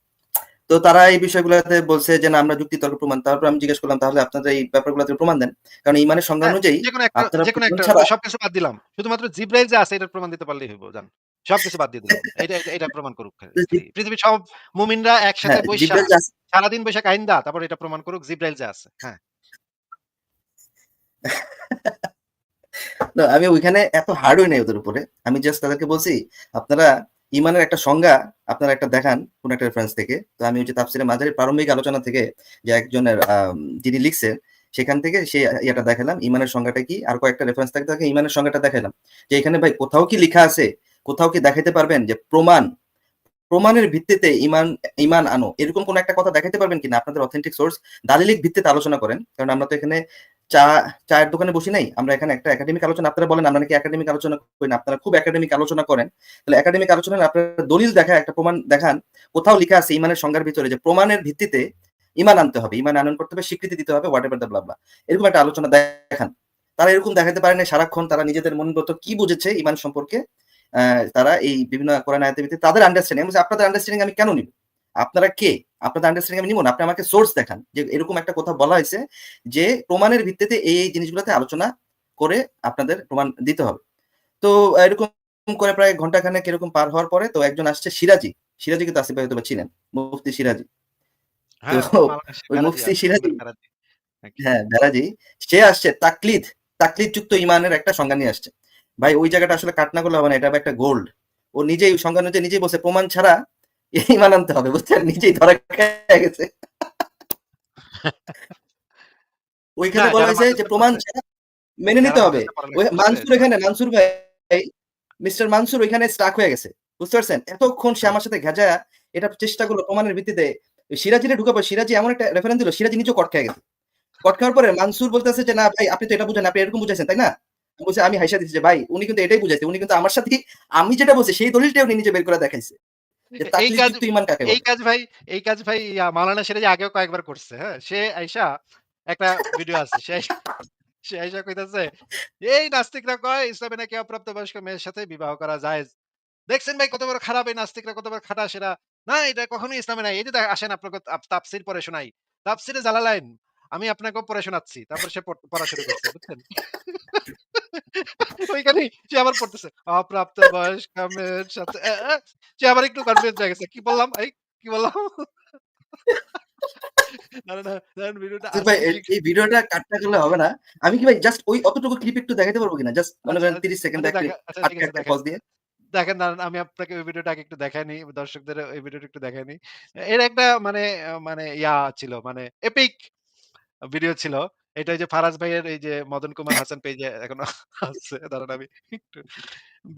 তো তারা এই বিষয়গুলোতে বলছে যে না আমরা যুক্তি, তর্ক, প্রমাণ। তারপর আমি জিজ্ঞেস করলাম তাহলে আপনারা এই ব্যাপারগুলোতে প্রমাণ দেন। কারণ ঈমানের সংজ্ঞা হ্যাঁ, অনুযায়ী আপনারা যেকোনো প্রমাণ একটা ছাড়া সবকিছু বাদ দিলাম। শুধুমাত্র জিব্রাইল যে আছে এটার প্রমাণ দিতে পারলেই হইব যান। সবকিছু বাদ দিয়ে দিলাম। এইটা প্রমাণ করুক খালি। পৃথিবীর সব মুমিনরা একসাথে হ্যাঁ, বইসা জিব্রাইল জাস্ট সারাদিন বইসা কাইন্দা তারপর এটা প্রমাণ করুক জিব্রাইল যে আছে। হ্যাঁ। না, আমি ওইখানে এত হার্ড হই নাই ওদের উপরে। আমি জাস্ট তাদেরকে বলছি, আপনারা ঈমানের একটা সংজ্ঞা আপনারা একটা দেখান কোন একটা রেফারেন্স থেকে। তো আমি ওই যে তাফসীরে মাজারির প্রারম্ভিক আলোচনা থেকে যে একজনের যিনি লিখছেন, সেখান থেকে সেই ইয়েটা দেখালাম, ঈমানের সংজ্ঞাটা কি? আর কয়েকটা রেফারেন্স থেকে তাকে ঈমানের সংজ্ঞাটা দেখাইলাম। যে এখানে ভাই কোথাও কি লিখা আছে, কোথাও কি দেখাইতে পারবেন যে প্রমাণের ভিত্তিতে ঈমান আনো। এরকম কোন একটা কথা দেখাইতে পারবেন কিনা? আপনাদের অথেন্টিক সোর্স দালিলিক ভিত্তিতে আলোচনা করেন। কারণ আমরা তো এখানে চা চায়ের দোকানে বসি নাই। আমরা এখানে একটা একাডেমিক আলোচনা, আপনারা বলেন আমরা নাকি একাডেমিক আলোচনা করি না। আপনারা খুব একাডেমিক আলোচনা করেন। তাহলে একাডেমিক আলোচনায় আপনারা দলিল দেখায় একটা প্রমাণ দেখান। কোথাও লিখা আছে ঈমানের সংজ্ঞার ভিতরে যে প্রমাণের ভিত্তিতে ঈমান আনতে হবে। ঈমান আনয়ন করতে হবে, স্বীকৃতি দিতে হবে, হোয়াটএভার দ্যা ব্লা ব্লা। এরকম একটা আলোচনা দেখান। তারা এরকম দেখাতে পারে না সারাক্ষণ তারা নিজেদের মনগত কি বুঝেছে ঈমান সম্পর্কে তারা এই বিভিন্ন কোরআন আয়াতের ভিত্তিতে তাদের আন্ডারস্ট্যান্ডিং। আমি বলছি আপনাদের আন্ডারস্ট্যান্ডিং আমি কেন নিব? আপনারা কে? আপনাদের আন্ডারস্ট্যান্ডিং আমি নিব না। আপনি আমাকে সোর্স দেখান। যে এরকম একটা কথা বলা হয়েছে যে প্রমাণের ভিত্তিতে এই জিনিসগুলোতে আলোচনা করে আপনাদের প্রমাণ দিতে হবে। তো এরকম করে প্রায় ঘন্টাখানেক এরকম পার হওয়ার পরে তো একজন আসছে সিরাজি। সিরাজি কিন্তু আসিফ ভাই হয়তোবা চিনেন। মুফতি সিরাজি। তো হ্যাঁ, ও তো বাংলাদেশে ওই বেড়াজি মুফতি আছে। সিরাজি, বেড়াজি নাকি? হ্যাঁ, বেরাজি। সে আসছে তাকলিদ যুক্ত ঈমানের একটা সংজ্ঞা নিয়ে আসছে। ভাই ওই জায়গাটা আসলে কাট না করলে হবে না। এটা একটা গোল্ড। ও নিজেই সংজ্ঞা অনুযায়ী নিজেই বলছে প্রমাণ ছাড়া ঈমান আনতে হবে। বুঝছেন? নিজেই ধরা খেয়ে গেছে। না, ওইখানে বলা হয়েছে যে প্রমাণ ছাড়া মেনে নিতে যারা হবে। মাদ্রাসায় ওই পড়ালেখা করছে মানসুর এখানে, মানসুর ভাই, মিস্টার মানসুর ওইখানে স্টাক হয়ে গেছে। বুঝতে পারছেন? এতক্ষণ সে হ্যাঁ। আমার সাথে গেজায়া এটা চেষ্টা করলো প্রমাণের ভিত্তিতে। সিরাজিরে ঢুকাবো, সিরাজি এমন একটা রেফারেন্স দিল, সিরাজি নিজেও কট খেয়ে গেছে। কট খাওয়ার পরে মানসুর বলতেছে যে, "না ভাই আপনি তো এটা বুঝেন, আপনি এরকম বুঝাইছেন, তাই না?" আমি বলছি, আমি হাইসা দিচ্ছি যে, "ভাই উনি কিন্তু এটাই বুঝাইছে। উনি কিন্তু আমার সাথেই আমি যেটা বলছি সেই দলিলটাই উনি নিজে বের করে দেখাইছে। যে এই কাজ তাকলিদযুক্ত ঈমান কাকে এই বলে?" কাজ ভাই মাওলানা সিরাজী আগেও কয়েকবার করছে। হ্যাঁ? সে আইসা একটা ভিডিও আছে। সে আইসা কইতাছে, "এই নাস্তিকরা কয় ইসলামে নাকি অপ্রাপ্তবয়স্ক মেয়ের সাথে বিবাহ করা জায়েজ। দেখছেন ভাই কত বড় খারাপ এই নাস্তিকরা, কত বড় খাটাস এরা। না এটা কখনোই ইসলামে নাই। এই যে আসেন আপনাকে তাফসীর পড়ে শোনাই। তাফসীরে জালালাইন আমি আপনাকেও পড়ে শোনাচ্ছি।" তারপর সে পড়া শুরু করছে। বুঝছেন? ওইখানেই সে আবার পড়তেছে। অপ্রাপ্ত বয়স্ক মেয়ের সাথে সে আবার একটু কনফিউজড হয়ে গেছে। কি বললাম? কি বললাম? দাঁড়ান ভিডিওটা আসিফ আছে ভাই নাকি? এই ভিডিওটা কাট না করলে হবে না। আমি কি ভাই জাস্ট ওই অতটুকু ক্লিপ একটু দেখাইতে পারবো কিনা? জাস্ট মনে আচ্ছা, করেন ৩০ সেকেন্ড আচ্ছা একটা আচ্ছা ঠিক আটকে, আছে আটকে দেখেন। পজ দিয়ে। দেখেন দাঁড়ান আমি আপনাকে ওই ভিডিওটা আগে একটু দেখায় নিই। দর্শকদের ওই ভিডিওটা একটু দেখায় নিই। এর একটা মানে ছিল মানে এপিক ভিডিও ছিল। এটা ওই যে ফারাজ ভাইয়ের এই যে মদন কুমার হাসান পেজে এখনো আছে। দাঁড়ান আমি একটু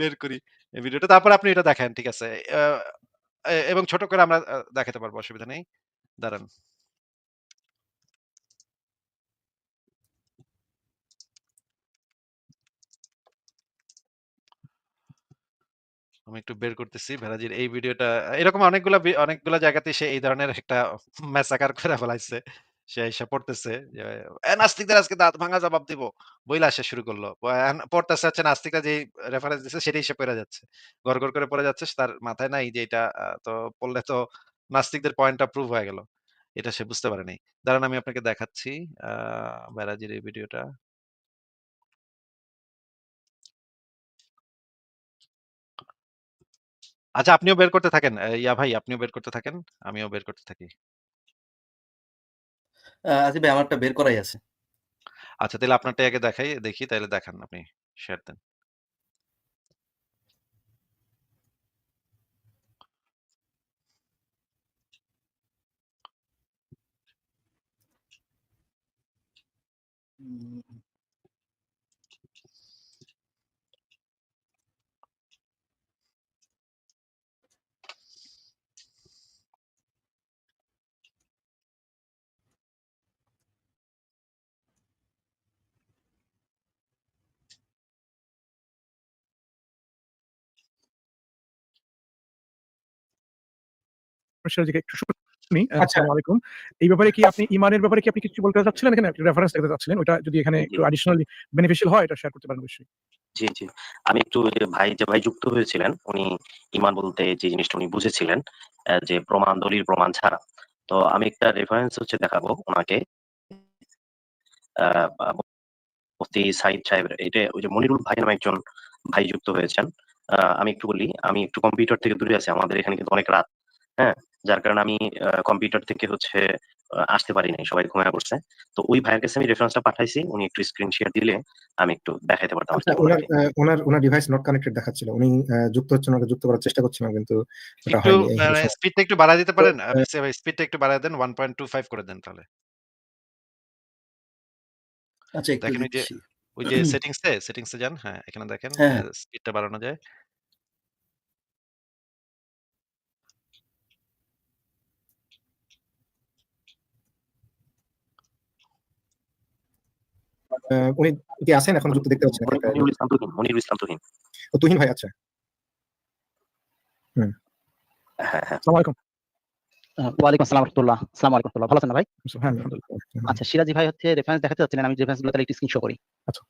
বের করি এই ভিডিওটা। তারপর আপনি এটা দেখেন। ঠিক আছে? আ এবং ছোট করে আমরা দেখাতে পারবো অসুবিধা নেই। দাঁড়ান। আমি একটু বের করতেছি ভেরাজির এই ভিডিওটা। এরকম অনেকগুলা জায়গাতেই সে এই ধরনের একটা ম্যাসাকার করে ফেলাইছে। সে আইসা পড়তেছে যে, নাস্তিকদের আজকে দাঁত ভাঙা জবাব দিব।" বইলা সে শুরু করল। পড়তেছে হচ্ছে নাস্তিকরা যেই রেফারেন্স দিছে সেটাই সে পইড়া যাচ্ছে। গড় করে পড়ে যাচ্ছে। তার মাথায় নাই যে এটা তো পড়লে তো নাস্তিকদের পয়েন্টটা প্রুভ হয়ে গেল। এটা সে বুঝতে পারে নাই। দাঁড়ান আমি আপনাকে দেখাচ্ছি আ ভেরাজির এই ভিডিওটা। আচ্ছা আপনিও বের করতে থাকেন। ইয়া ভাই আপনিও বের করতে থাকেন। আমিও বের করতে থাকি। আসিফ ভাই আমারটা বের করাই আছে। আচ্ছা তাইলে আপনারটাই আগে দেখি তাইলে দেখান আপনি শেয়ার দেন। সিরাজকে একটু শুনি। আচ্ছা। আসসালামু আলাইকুম। এই ব্যাপারে কি আপনি ইমানের ব্যাপারে কি আপনি কিছু বলতে চাচ্ছিলেন? এখানে একটা রেফারেন্স দিতে চাচ্ছিলেন। ওটা যদি এখানে একটু অ্যাডিশনালি বেনিফিশিয়াল হয় এটা শেয়ার করতে পারেন অবশ্যই। জি, জি। আমি একটু যে ভাই যুক্ত হয়েছিলেন, উনি ঈমান বলতে যে জিনিসটা উনি বুঝেছিলেন যে দলিল প্রমাণ ছাড়া। তো আমি একটা রেফারেন্স দেখাবো উনাকে। আ মুফতি সাইদ সাহেবের এটা ওই যে মনিরুল ভাই নামে একজন ভাই যুক্ত হয়েছেন। আমি একটু বলি, আমি একটু কম্পিউটার থেকে দূরে আছি। আমাদের এখানে কিন্তু অনেক রাত। হ্যাঁ? যার কারণে আমি কম্পিউটার থেকে আসতে পারি নাই। সবাই ঘুমায়ে পড়ছে। তো ওই ভাইয়ের কাছে আমি রেফারেন্সটা পাঠাইছি। উনি একটু স্ক্রিন শেয়ার দিলে আমি একটু দেখাইতে পারতাম আচ্ছা, আরকি আপনাদেরকে। ওনার ডিভাইস নট কানেক্টেড দেখাচ্ছিল। উনি যুক্ত হচ্ছেন, ওনাকে যুক্ত করার চেষ্টা করছিলাম কিন্তু ওটা একটু হয়নি। এই হলো সমস্যা। স্পিডটা একটু বাড়ায় দিতে পারেন? তো মেসি ভাই স্পিডটা একটু বাড়ায় দেন। 1.25 করে দেন তাহলে। আচ্ছা, একটু দেখেন দিচ্ছি। ওই যে সেটিংসে যান। হ্যাঁ, এখানে দেখেন হ্যাঁ, হ্যাঁ। স্পিডটা বাড়ানো যায়। উনি কি আছেন এখন যুক্ত দেখতে পাচ্ছেন নাকি? মনিরুল ইসলাম তুহিন। ও তুহিন ভাই, আচ্ছা। হুম। হ্যাঁ, হ্যাঁ। আসসালামু আলাইকুম। ওয়ালাইকুম আসসালাম রাহমাতুল্লাহ। আসসালামু আলাইকুম রাহমাতুল্লাহ। ভালো আছেন না ভাই? হ্যাঁ, আলহামদুলিল্লাহ। আচ্ছা, সিরাজি ভাই হচ্ছে রেফারেন্স দেখাতে চাচ্ছিলেন, আমি রেফারেন্স গুলো তাহলে একটু স্ক্রিন শো করি। আচ্ছা।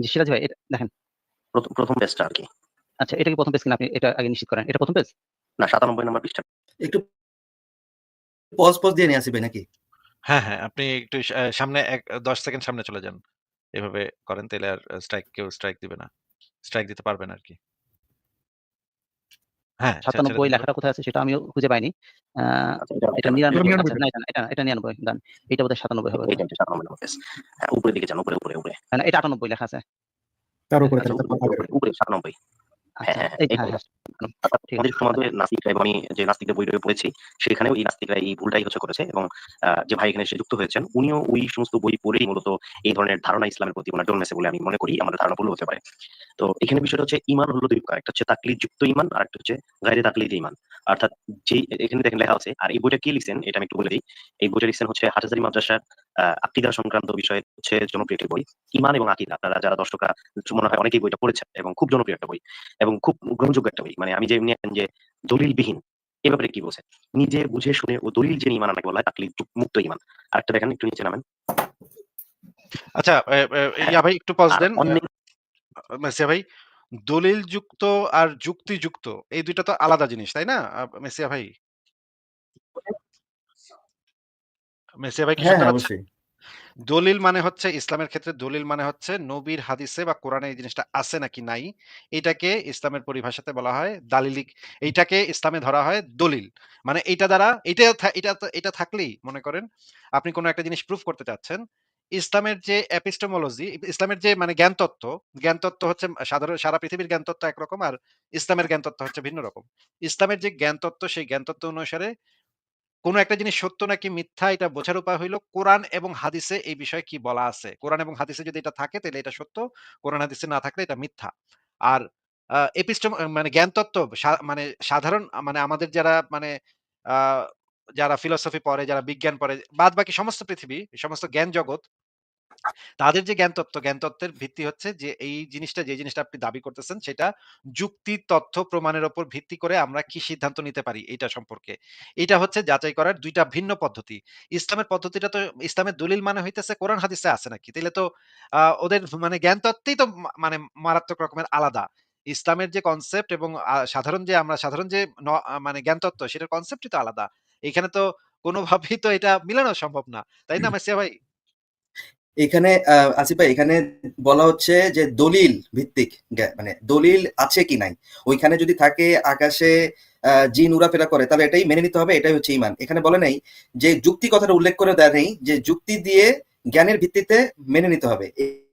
জি, সিরাজি ভাই এটা দেখেন। প্রথম পেজটা আরকি। আচ্ছা, এটা কি প্রথম পেজ কিনা আপনি এটা আগে নিশ্চিত করেন। এটা প্রথম পেজ? না, ৯৭ নম্বর পৃষ্ঠা। একটু পজ দিয়ে নিয়ে আসি ভাই নাকি? হ্যাঁ, হ্যাঁ, আপনি একটু সামনে ১-১০ সেকেন্ড সামনে চলে যান। এভাবে করেন তাইলে আর কেউ স্ট্রাইক দিবে না। স্ট্রাইক দিতে পারবে না আরকি। হ্যাঁ, ছেড়ে ৯৭ দেন তো। লেখাটা কোথায় আছে সেটা আমিও খুঁজে পাইনি। আ আচ্ছা, এটা ৯৯। ৯৯ আচ্ছা, না এটা ৯৯ ডান। এটা বোধহয় ৯৭ হবে। এটা ৯৭ নম্বর পেজ। হ্যাঁ, উপরের দিকে যান, উপরে। না, এটা ৯৮ লেখা আছে। তার উপরে আচ্ছা, তাহলে উপরে ৯৭। হ্যাঁ, আচ্ছা, হ্যাঁ, এই এই হ্যাঁ, পদটা। হ্যাঁ। অর্থাৎ ঠিক আমাদের আছে। সমাজের নাস্তিকরা, এবং আমি যে নাস্তিকদের বই পড়েছি, সেখানেও এই নাস্তিকরা এই ভুলটাই করেছে, এবং যে ভাই এখানে এসে যুক্ত হয়েছেন, উনিও ওই সমস্ত বই পড়েই মূলত এই ধরনের ধারণা ইসলামের প্রতি উনার জন্মেছে বলে আমি মনে করি। আমাদের ধারণা ভুল হতে পারে। তো এখানে বিষয়টা ঈমান হলো ২ প্রকার। একটা তাকলিদ যুক্ত ঈমান, আর একটা গায়রে তাকলিদি ঈমান। অর্থাৎ এখানে দেখেন লেখা আছে, আর এই বইটা কে লিখছেন এটা আমি একটু বলে দেই। এই বইটা লিখছেন হাটহাজারী মাদ্রাসার আকীদা সংক্রান্ত বিষয়ে জনপ্রিয় একটি বই। ঈমান এবং আকীদা, আপনারা যারা দর্শকরা মনে হয় অনেকেই বইটা পড়েছেন, এবং খুব জনপ্রিয় একটা বই এবং খুব গ্রহণযোগ্য একটা বই। মানে আমি যে এমনি যে দলিলবিহীন, এ ব্যাপারে কি বলছেন? নিজে বুঝে শুনে ও দলিল জেনে ঈমান আনাকে বলা হয় তাকলিদ মুক্ত ঈমান। আরেকটা দেখেন, একটু নিচে নামেন। আচ্ছা, হ্যাঁ, ভাই একটু পজ আর দেন। অনেক মেসিয়া ভাই, দলিলযুক্ত আর যুক্তিযুক্ত এই ২ টা তো আলাদা জিনিস, তাই না? মেসিয়া ভাই? মেসিয়া ভাই কি হ্যাঁ, শুনতে হ্যাঁ, পাচ্ছেন? অবশ্যই। দলিল মানে হচ্ছে ইসলামের ক্ষেত্রে দলিল মানে হচ্ছে নবীর হাদিসে বা কোরআনে এই জিনিসটা আছে নাকি নাই, এটাকে ইসলামের পরিভাষাতে বলা হয় দালিলিক। এইটাকে ইসলামে ধরা হয় দলিল। মানে এইটা দ্বারা এটা থাকলেই মনে করেন আপনি কোনো একটা জিনিস প্রুফ করতে চাচ্ছেন। ইসলামের যে এপিস্টেমোলজি, ইসলামের যে মানে জ্ঞানতত্ত্ব হচ্ছে সাধারণ সারা পৃথিবীর জ্ঞানতত্ত্ব একরকম, আর ইসলামের জ্ঞানতত্ত্ব হচ্ছে ভিন্ন রকম। ইসলামের যে জ্ঞানতত্ত্ব সেই জ্ঞানতত্ত্ব অনুসারে কোনো একটা জিনিস সত্য নাকি মিথ্যা এটা বোঝার উপায় হইল কোরআন এবং হাদিসে এই বিষয়ে কি বলা আছে। কোরআন এবং হাদিসে যদি এটা থাকে তাহলে এটা সত্য, কোরআন হাদিসে না থাকলে এটা মিথ্যা। আর মানে জ্ঞানতত্ত্ব মানে সাধারণ মানে আমাদের যারা মানে আ যারা ফিলোসফি পড়ে, যারা বিজ্ঞান পড়ে, বাদবাকি সমস্ত পৃথিবী, সমস্ত জ্ঞান জগৎ, তাদের যে জ্ঞানতত্ত্বের ভিত্তি হচ্ছে যে এই জিনিসটা, যে জিনিসটা আপনি দাবি করতেছেন সেটা যুক্তি, তথ্য, প্রমাণের উপর ভিত্তি করে আমরা কি সিদ্ধান্ত নিতে পারি এইটা সম্পর্কে। এটা হচ্ছে যাচাই করার ২ টা ভিন্ন পদ্ধতি। ইসলামের পদ্ধতিটা তো, ইসলামের দলিল মানে হইতেছে কোরআন হাদিসে আছে নাকি। তাইলে তো ওদের মানে জ্ঞানতত্ত্বই তো মানে মারাত্মক রকমের আলাদা। ইসলামের যে কনসেপ্ট এবং সাধারণ যে মানে জ্ঞানতত্ত্ব সেটার কনসেপ্টই তো আলাদা। এখানে তো কোনোভাবেই তো এটা মিলানো সম্ভব না। তাই না মাসিয়া ভাই? এখানে আসিফ ভাই, এখানে বলা হচ্ছে যে দলিল ভিত্তিক মানে দলিল আছে কি নাই, ওইখানে যদি থাকে আকাশে জিন উড়াফেরা করে তাহলে এটাই মেনে নিতে হবে, এটাই হচ্ছে ঈমান। এখানে বলে নেই যে যুক্তি কথাটা উল্লেখ করে দেয় নেই যে যুক্তি দিয়ে জ্ঞানের ভিত্তিতে মেনে নিতে হবে,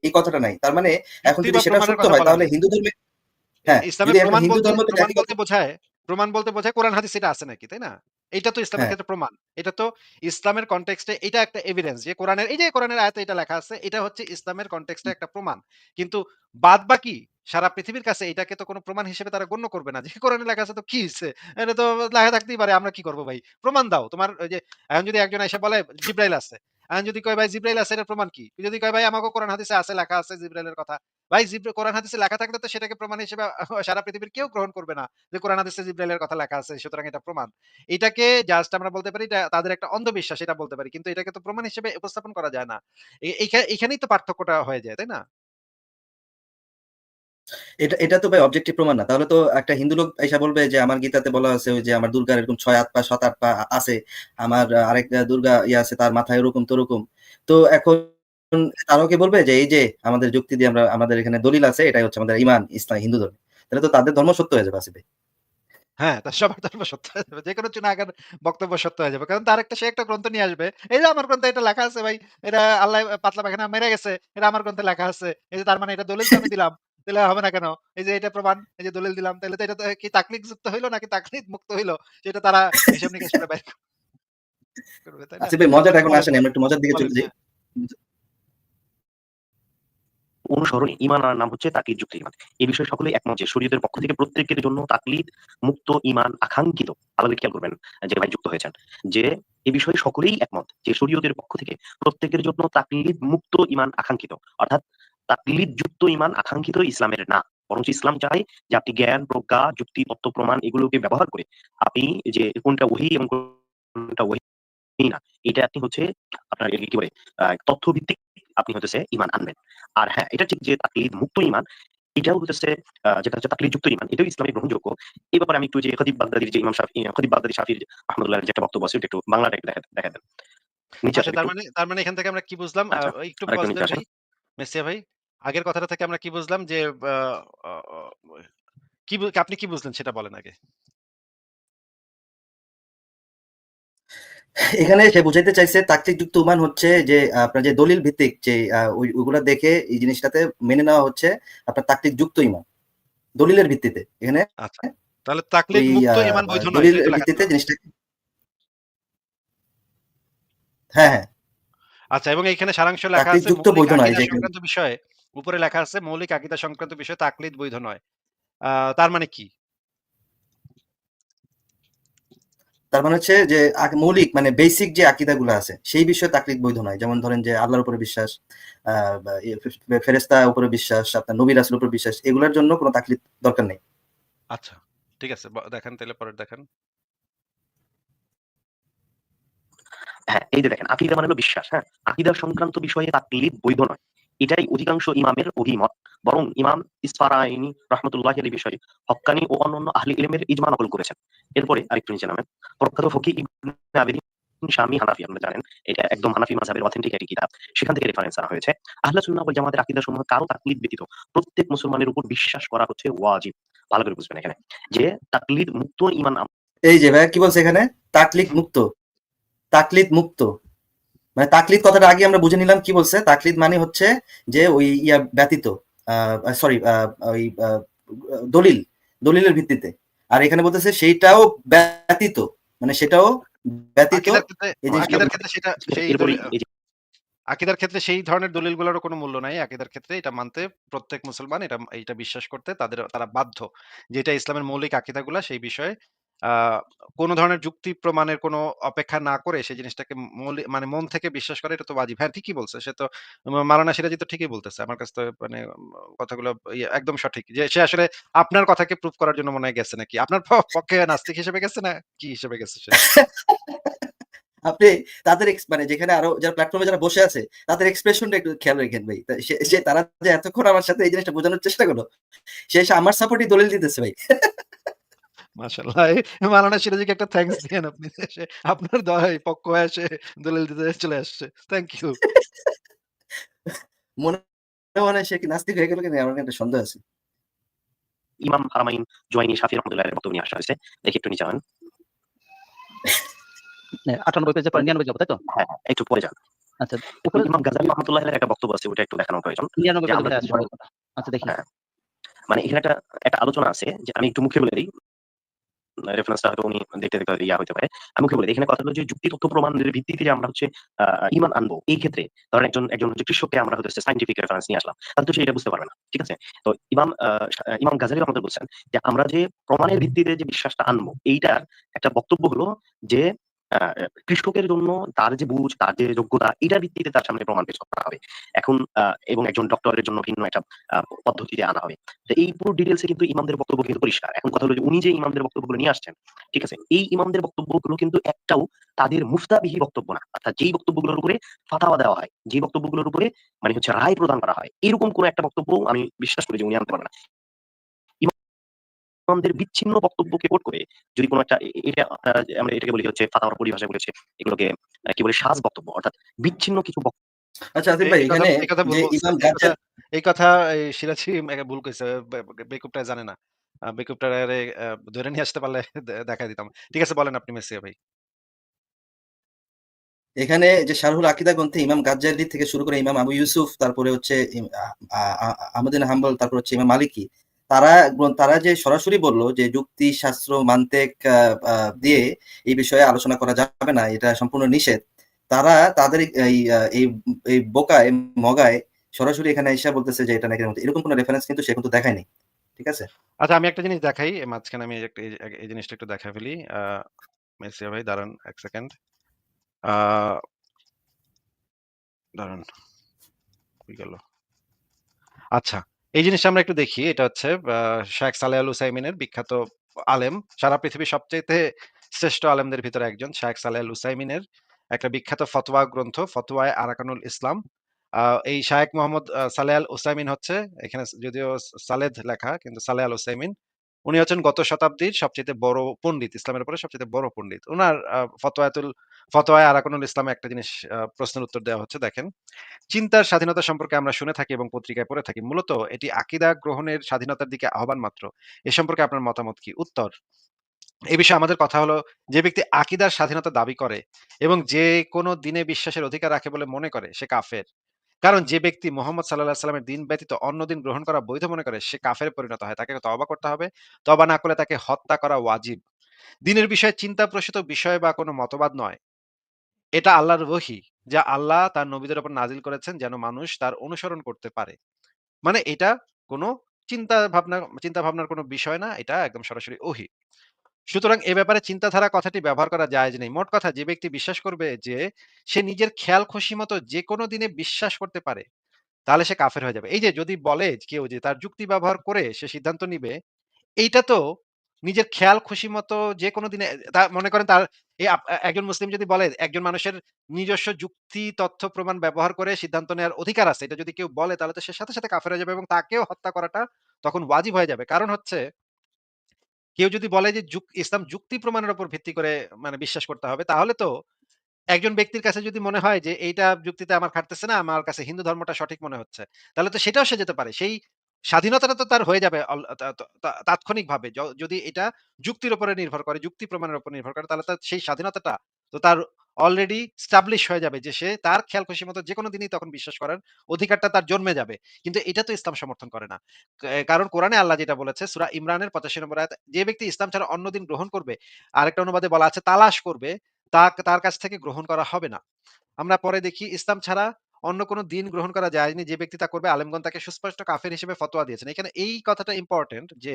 এই কথাটা নাই। তার মানে এখন যুক্তি যদি বা সেটা প্রমাণের সত্য কথা হয় বলা তাহলে নাই। হিন্দু ধর্মে হ্যাঁ, ইসলামের যদি এখন প্রমাণ হিন্দু বলতে ধর্ম তো প্রমাণ জাতিগত বলতে বোঝায় কোরআন হাদিস এটা আছে নাকি, তাই না? এইটা তো ইসলামের হ্যাঁ, ক্ষেত্রে প্রমাণ। এটা তো ইসলামের কনটেক্সট এ এটা একটা এভিডেন্স যে কোরআনের এই যে কোরআনের আয়াতে এটা লেখা আছে, এটা হচ্ছে ইসলামের কনটেক্সট এ একটা প্রমাণ। কিন্তু বাদবাকি সারা পৃথিবীর কাছে এটাকে তো কোনো প্রমাণ হিসেবে তারা গণ্য করবে না। যে কোরআনে লেখা আছে তো কি হইছে? এটা তো লেখা থাকতেই পারে। আমরা কি করব ভাই? প্রমাণ দাও। তোমার ওই যে এখন যদি একজন এসে বলে জিব্রাইল আছে। এখন যদি কয় ভাই জিব্রাইল আছে এটার প্রমাণ কি? যদি কয় ভাই আমাকেও কোরআন হাদিসে আছে লেখা আছে জিব্রাইলের কথা। ভাই কোরআন হাদিসে লেখা থাকলে তো সেটাকে প্রমাণ হিসেবে সারা পৃথিবীর কেউ গ্রহণ করবে না। যে কোরআন হাদিসে জিব্রাইলের কথা লেখা আছে সুতরাং এটা প্রমাণ। এটাকে জাস্ট আমরা বলতে পারি এটা তাদের একটা অন্ধবিশ্বাস এটা বলতে পারি। কিন্তু এটাকে তো প্রমাণ হিসেবে উপস্থাপন করা যায় না। এখানেই তো পার্থক্যটা হয়ে যায়, তাই না? এটা তো ভাই অবজেক্টিভ প্রমাণ না। তাহলে তো একটা হিন্দু লোক এসে বলবে যে আমার গীতাতে বলা আছে ওই যে আমার দুর্গার এরকম ৬ হাত পা ৭ হাত পা আছে। আমার আরেক দুর্গা আছে তার মাথায় এরকম তরকম। তো এখন তারাও কি বলবে যে এই যে আমাদের যুক্তি দিয়ে আমরা আমাদের এখানে দলিল আছে এটাই হচ্ছে আমাদের ঈমান, ইসলাম, হিন্দু ধর্ম। তাহলে তো তাদের ধর্ম সত্য হয়ে যাবে আসিফ ভাই। হ্যাঁ, সবার ধর্ম সত্য হয়ে যাবে। যেকোনো চুনাহাঙ্গার বক্তব্য সত্য হয়ে যাবে। কারণ তার সে একটা গ্রন্থ নিয়ে আসবে। এই যে আমার গ্রন্থে এটা লেখা আছে ভাই। এটা আল্লাহ পাতলা পায়খানা মেরে গেছে। এটা আমার গ্রন্থে লেখা আছে। এই যে তার মানে এটা দলিল তো আমি দিলাম। তাহলে হবে না কেন? এই যে এটা প্রমাণ, এই যে দলিল দিলাম। তাহলে তো এটা তো কি তাকলিদ যুক্ত হইলো নাকি তাকলিদ মুক্ত হইলো? সেটা তারা হিসাব নিকাশ করে বের করবে, তাই না? আসিফ ভাই মজাটা এখন বলেন, আসেনি। আমরা একটু মজার দিকে বলেন। চলে যাই। হ্যাঁ। অনুসরণে ঈমান আনার নাম হচ্ছে তাকলিদ যুক্ত ঈমান। এই বিষয়ে সকলেই একমত যে শরীয়তের পক্ষ থেকে প্রত্যেকের জন্য তাকলিদ মুক্ত ঈমান আকাঙ্ক্ষিত। ভালো খেয়াল করবেন যে ভাই যুক্ত হয়েছেন। যে এই বিষয়ে সকলেই একমত যে শরীয়তের পক্ষ থেকে প্রত্যেকের জন্য তাকলিদ মুক্ত ঈমান আকাঙ্ক্ষিত। অর্থাৎ তাকলিদ যুক্ত ঈমান আকাঙ্ক্ষিত ইসলামের না। বরঞ্চ ইসলাম চায় যে আপনি জ্ঞান, প্রজ্ঞা, যুক্তি, তত্ত্ব, প্রমাণ এগুলোকে ব্যবহার করে আপনি যে কোনটা ওহী এবং কোনটা ওহী না, এটা আপনি হচ্ছে আপনার কি বলে তথ্য ভিত্তিক আপনি হতেছে ঈমান আনবেন। আর হ্যাঁ, এটা ঠিক যে তাকলিদ মুক্ত ঈমান এটাও হচ্ছে যেটা হচ্ছে তাকলিদ যুক্ত ঈমান এটাও ইসলামে গ্রহণযোগ্য। এই ব্যাপারে আমি একটু যে খতিব বাগদাদির যে ইমাম শাফি খতিব বাগদাদি শাফির রাহমাতুল্লাহর যে একটা বক্তব্য আছে ওটা একটু বাংলাটা একটু দেখা দেন। নিচে আচ্ছা আসেন তার একটু। মানে এখান থেকে আমরা কি বুঝলাম? আচ্ছা, একটু আরেকটু পজ নিচে দেন আসেন। ভাই, মেসিয়া ভাই। আগের কথাটা থেকে আমরা কি বুঝলাম যে আ আ আ আপনি কি বুঝলেন সেটা বলেন আগে। এখানে সে বুঝাইতে চাইছে তাকলিদ যুক্ত ঈমান হচ্ছে যে আপনার যে দলিল ভিত্তিক যে ওইগুলা দেখে এই জিনিসটাতে মেনে নেওয়া হচ্ছে আপনার তাকলিদ যুক্ত ঈমান। দলিলের ভিত্তিতে। এখানে আচ্ছা। তাহলে ওই তাকলিদ মুক্ত ঈমান বৈধ নয়। দলিলের এটাই তো লেখা ভিত্তিতে ছিল। জিনিসটা হ্যাঁ, হ্যাঁ। আচ্ছা এবং এইখানে সারাংশ লেখা তাকলিদ আছে যুক্ত মৌলিক বৈধ নয়। আকীদা যে সংক্রান্ত বিষয়ে উপরে লেখা আছে মৌলিক আকীদা সংক্রান্ত বিষয়ে তাকলিদ বৈধ নয়। তার মানে কি? তার মানে হচ্ছে যে মৌলিক মানে বেসিক যে আকীদাগুলো আছে সেই বিষয়ে তাকলিদ বৈধ নয়। যেমন ধরেন যে আল্লাহর উপরে বিশ্বাস, বা ফেরেশতার উপরে বিশ্বাস, আপনার নবী রাসূলের উপরে বিশ্বাস এগুলোর জন্য কোনো তাকলিদ দরকার নেই। আচ্ছা। ঠিক আছে। দেখান তাইলে পরের দেখান। হ্যাঁ, এই যে দেখেন আকীদা মানে হলো বিশ্বাস, হ্যাঁ? আকীদা সংক্রান্ত বিষয়ে তাকলিদ বৈধ নয়। এটাই অধিকাংশ ইমামের অভিমত। বরং ইমাম ইসফারাইনি রাহমাতুল্লাহি আলাইহি বিষয়ে হক্কানি ও অন্যান্য আহলে ইলমের ইজমা নকল করেছেন। এরপরে আরেকটু নিচে নামেন। প্রখ্যাত ফকিহ ইবনে আবিদিন শামী হানাফি আপনারা জানেন। এটা একদম হানাফি মাযহাবের অথেন্টিক একটি কিতাব। সেখান থেকে রেফারেন্স আনা হয়েছে। আহলে সুন্নাহ ওয়াল জামাতের আকীদা সমূহ কারো তাকলিদ ব্যতীত প্রত্যেক মুসলমানের উপর বিশ্বাস করা হচ্ছে ওয়াজিব। ভালো করে বুঝবেন এখানে। যে তাকলিদ মুক্ত ঈমান এই যে ভাইয়া কি বলছে এখানে? তাকলিদ মুক্ত। তাকলিদ মুক্ত। মানে তাকলিদ কথাটা আগে আমরা বুঝে নিলাম কি বলছে। তাকলিদ মানে হচ্ছে যে ওই ব্যতীত সরি ওই দলিলের ভিত্তিতে। আর এখানে বলতেছে সেইটাও ব্যতীত। মানে সেটাও ব্যতীত আকীদার ক্ষেত্রে এই জিনিসটা আকীদার ক্ষেত্রে সেটা সেই এরপরেই এই যে আকীদার ক্ষেত্রে সেই ধরনের দলিলগুলোরও কোনো মূল্য নাই। আকীদার ক্ষেত্রে এটা মানতে প্রত্যেক মুসলমান এটা বিশ্বাস করতে তারা বাধ্য। যেটা ইসলামের মৌলিক আকীদাগুলা সেই বিষয়ে আ কোন ধরনের যুক্তি প্রমাণের কোনো অপেক্ষা না করে সেই জিনিসটাকে মানে মন থেকে বিশ্বাস করা এটা তো ওয়াজিব। হ্যাঁ, ঠিকই বলছে। সে তো মাওলানা সিরাজী তো ঠিকই বলতেছে। আমার কাছে তো মানে কথাগুলো একদম সঠিক। যে সে আসলে আপনার কথাকে প্রুফ করার জন্য মনে হয় গেছে নাকি? আপনার পক্ষে নাস্তিক হিসেবে গেছে না কি হিসেবে গেছে সে? আপনি তাদের মানে যেখানে আরো যারা প্ল্যাটফর্মে যারা বসে আছে তাদের এক্সপ্রেশনটা একটু খেয়াল রাখেন ভাই। সে তারা যে এতক্ষণ আমার সাথে এই জিনিসটা বোঝানোর চেষ্টা করলো সে এসে আমার সাপোর্টই দলিল দিতেছে ভাই। মাশাআল্লাহ। মাওলানা সিরাজীকে একটা থ্যাংকস দিয়েন আপনি। সে আপনার পক্ষ হয়ে সে দলিল দিতে চলে আসছে। Thank you. মনে মনে হয় সে কি নাস্তিক হয়ে গেল কিনা আমার একটা সন্দেহ আছে। ইমাম হারামাইন জুয়াইনি শাফি রাহমাতুল্লাহির বক্তব্য নিয়ে আসা হয়েছে। দেখি একটু নিচে নামেন। 98 পেজের পর 99 যাবো, তাই তো? হ্যাঁ, একটু পরে যান। আচ্ছা, উপরে উপরে ইমাম গাজ্জালী রাহমাতুল্লাহি আলাইহির একটা বক্তব্য আছে ওটা একটু দেখানো প্রয়োজন। 99 যে পেজে আল্লাহ বোধহয় আছে সম্ভবত। আচ্ছা দেখি। হ্যাঁ, মানে এখানে একটা আলোচনা আছে যে আমি একটু মুখে বলে দিই, রেফারেন্সটা হয়তো উনি দেখতে দেখতে ইয়া হতে পারে। আমি মুখে বলে দিই। এখানে কথা হলো যে যুক্তি তথ্য প্রমাণের ভিত্তিতে যে আমরা হচ্ছে ঈমান আনবো, এই ক্ষেত্রে ধরেন একজন হচ্ছে কৃষককে আমরা হয়তো সায়েন্টিফিক রেফারেন্স নিয়ে আসলাম, তাহলে তো সে এটা বুঝতে পারবে না। ঠিক আছে? তো ইমাম গাজ্জালী আমাদের বলছেন যে আমরা যে প্রমাণের ভিত্তিতে যে বিশ্বাসটা আনবো, এইটার একটা বক্তব্য হলো যে কৃষকের জন্য তার যে বুঝ, তার যে যোগ্যতা, এটার ভিত্তিতে তার সামনে প্রমাণ পেশ করা হবে। এখন এবং একজন ডক্টরের জন্য ভিন্ন একটা পদ্ধতিতে আনা হবে। তো এই পুরো ডিটেলসে কিন্তু ইমামদের বক্তব্য কিন্তু পরিষ্কার। এখন কথা হলো যে উনি যে ইমামদের বক্তব্যগুলো নিয়ে আসছেন, ঠিক আছে, এই ইমামদের বক্তব্যগুলো কিন্তু একটাও তাদের মুফতাবিহি বক্তব্য না। অর্থাৎ যেই বক্তব্যগুলোর উপরে ফাতাওয়া দেওয়া হয়, যে বক্তব্যগুলোর উপরে মানে হচ্ছে রায় প্রদান করা হয়, এরকম কোন একটা বক্তব্য আমি বিশ্বাস করি যে উনি আনতে পারবেন না। ইমামদের বিচ্ছিন্ন বক্তব্যকে কোট করে যদি কোনো একটা এটা আমরা এটাকে বলি হচ্ছে ফাতাওয়ার পরিভাষায় বলেছে এগুলোকে কি বলে সাজ বক্তব্য, অর্থাৎ বিচ্ছিন্ন কিছু আচ্ছা আসিফ ভাই, এখানে এই কথা ভুল যে বলছে। ইমাম গাজ্জালী এই কথা সিরাজি ভুল কইছে। বেকুবটা জানে না। বেকুবটারে ধরে নিয়ে আসতে পারলে দেখায় দিতাম। ঠিক আছে, বলেন আপনি মেসিয়া ভাই। এখানে যে শারহুল আকীদা গ্রন্থে ইমাম গাজ্জালী থেকে শুরু করে ইমাম আবু ইউসুফ, তারপরে হচ্ছে আহমদ বিন হাম্বল, তারপর হচ্ছে ইমাম মালিকি, তারা যে সরাসরি বললো যে যুক্তি শাস্ত্র মান্তেক দিয়ে এই বিষয়ে আলোচনা করা যাবে না, এটা সম্পূর্ণ নিষেধ। তারা তাদের এই বোকায় মগায় সরাসরি এখানে এসে বলতেছে যে এটা নাকি এরকম কোনো রেফারেন্স কিন্তু সে কিন্তু দেখায়নি। ঠিক আছে? আচ্ছা, আমি একটা জিনিস দেখাই। মাঝখানে আমি এই জিনিসটা একটু দেখায় ফেলি। মেসিয়া ভাই দাঁড়ান ১ সেকেন্ড। আ দাঁড়ান। কই গেল? আচ্ছা, এই জিনিসটা আমরা একটু দেখি। এটা হচ্ছে শায়েখ সালেহ আল উসাইমিনের বিখ্যাত আলেম। সারা পৃথিবীর সবচাইতে শ্রেষ্ঠ আলেমদের ভিতরে একজন শায়েখ সালেহ আল উসাইমিনের একটা বিখ্যাত ফতোয়া গ্রন্থ, ফতোয়ায়ে আরাকানুল ইসলাম। এই শায়েখ মোহাম্মদ সালেহ আল উসাইমিন হচ্ছে, এখানে যদিও সালেদ লেখা কিন্তু সালেহ আল উসাইমিন। উনি হচ্ছেন গত শতাব্দীর সবচাইতে বড় পণ্ডিত, ইসলামের উপরে সবচাইতে বড় পণ্ডিত। উনার ফতোয়ায়ে আরাকানুল ইসলামে একটা জিনিস প্রশ্নের উত্তর দেওয়া হচ্ছে, দেখেন। চিন্তার স্বাধীনতা সম্পর্কে আমরা শুনে থাকি এবং পত্রিকায় পড়ে থাকি। মূলত এটি আকীদা গ্রহণের স্বাধীনতার দিকে আহ্বান মাত্র। এ সম্পর্কে আপনার মতামত কি? উত্তর: এই বিষয়ে আমাদের কথা হলো, যে ব্যক্তি আকীদার স্বাধীনতা দাবি করে এবং যে কোনো দিনে বিশ্বাসের অধিকার রাখে বলে মনে করে, সে কাফের। কারণ যে ব্যক্তি মুহাম্মদ সাল্লাল্লাহু আলাইহি ওয়াসাল্লামের দিন ব্যতীত অন্য দিন গ্রহণ করা বৈধ মনে করে, সে কাফেরে পরিণত হয়। তাকে তওবা করতে হবে। তওবা না করলে তাকে হত্যা করা ওয়াজিব। দ্বীনের বিষয়ে চিন্তাপ্রসূত বিষয় বা কোনো মতবাদ নয়। এটা আল্লাহর ওহী, যা আল্লাহ তার নবীদের উপর নাজিল করেছেন যেন মানুষ তার অনুসরণ করতে পারে। মানে এটা কোনো চিন্তা ভাবনার কোনো বিষয় না। এটা একদম সরাসরি ওহী। সুতরাং এ ব্যাপারে চিন্তাধারা কথাটি ব্যবহার করা জায়েজ নেই। মোট কথা, যে ব্যক্তি বিশ্বাস করবে যে সে নিজের খেয়াল খুশিমতো যেকোনো দিনে বিশ্বাস করতে পারে, তাহলে সে কাফের হয়ে যাবে। এই যে যদি বলে কেউ যে তার যুক্তি ব্যবহার করে সে সিদ্ধান্ত নিবে, এইটা তো নিজের খেয়াল খুশিমতো যেকোনো দিনে মনে করেন তার একজন মুসলিম যদি বলে একজন মানুষের নিজস্ব যুক্তি, তথ্য, প্রমাণ ব্যবহার করে সিদ্ধান্ত নেওয়ার অধিকার আছে, এটা যদি কেউ বলে তাহলে তো সে সাথে, সাথে কাফের হয়ে যাবে এবং তাকেও হত্যা করাটা তখন ওয়াজিব হয়ে যাবে। কারণ হচ্ছে কেউ যদি বলে যে ইসলাম যুক্তি প্রমাণের উপর ভিত্তি করে মানে বিশ্বাস করতে হবে, তাহলে তো একজন ব্যক্তির কাছে যদি মনে হয় যে এইটা যুক্তিতে আমার খাটতেছে না, আমার কাছে হিন্দু ধর্মটা সঠিক মনে হচ্ছে, তাহলে তো সেটাও সে যেতে পারে। সেই স্বাধীনতাটা তো তার হয়ে যাবে তাৎক্ষণিকভাবে। যদি এটা যুক্তির উপরে নির্ভর করে, যুক্তি প্রমাণের উপর নির্ভর করে, তাহলে তার সেই স্বাধীনতাটা তো তার অলরেডি স্টাবলিশ হয়ে যাবে যে সে তার খেয়াল খুশি মতো যেকোনো দিনই তখন বিশ্বাস করার অধিকারটা তার জন্মে যাবে। কিন্তু এটা তো ইসলাম সমর্থন করে না। কারণ কোরআনে আল্লাহ যেটা বলেছে সূরা ইমরানের ৮৫ নম্বর আয়াত, যে ব্যক্তি ইসলাম ছাড়া অন্য দিন গ্রহণ করবে, আরেকটা অনুবাদে বলা আছে তালাশ করবে, তার কাছ থেকে গ্রহণ করা হবে না। আমরা পরে দেখি ইসলাম ছাড়া অন্য কোন দিন গ্রহণ করা যায়নি, যে ব্যক্তি তা করবে আলেমগণ তাকে সুস্পষ্ট কাফের হিসেবে ফতোয়া দিয়েছেন। এখানে এই কথাটা ইম্পর্টেন্ট যে,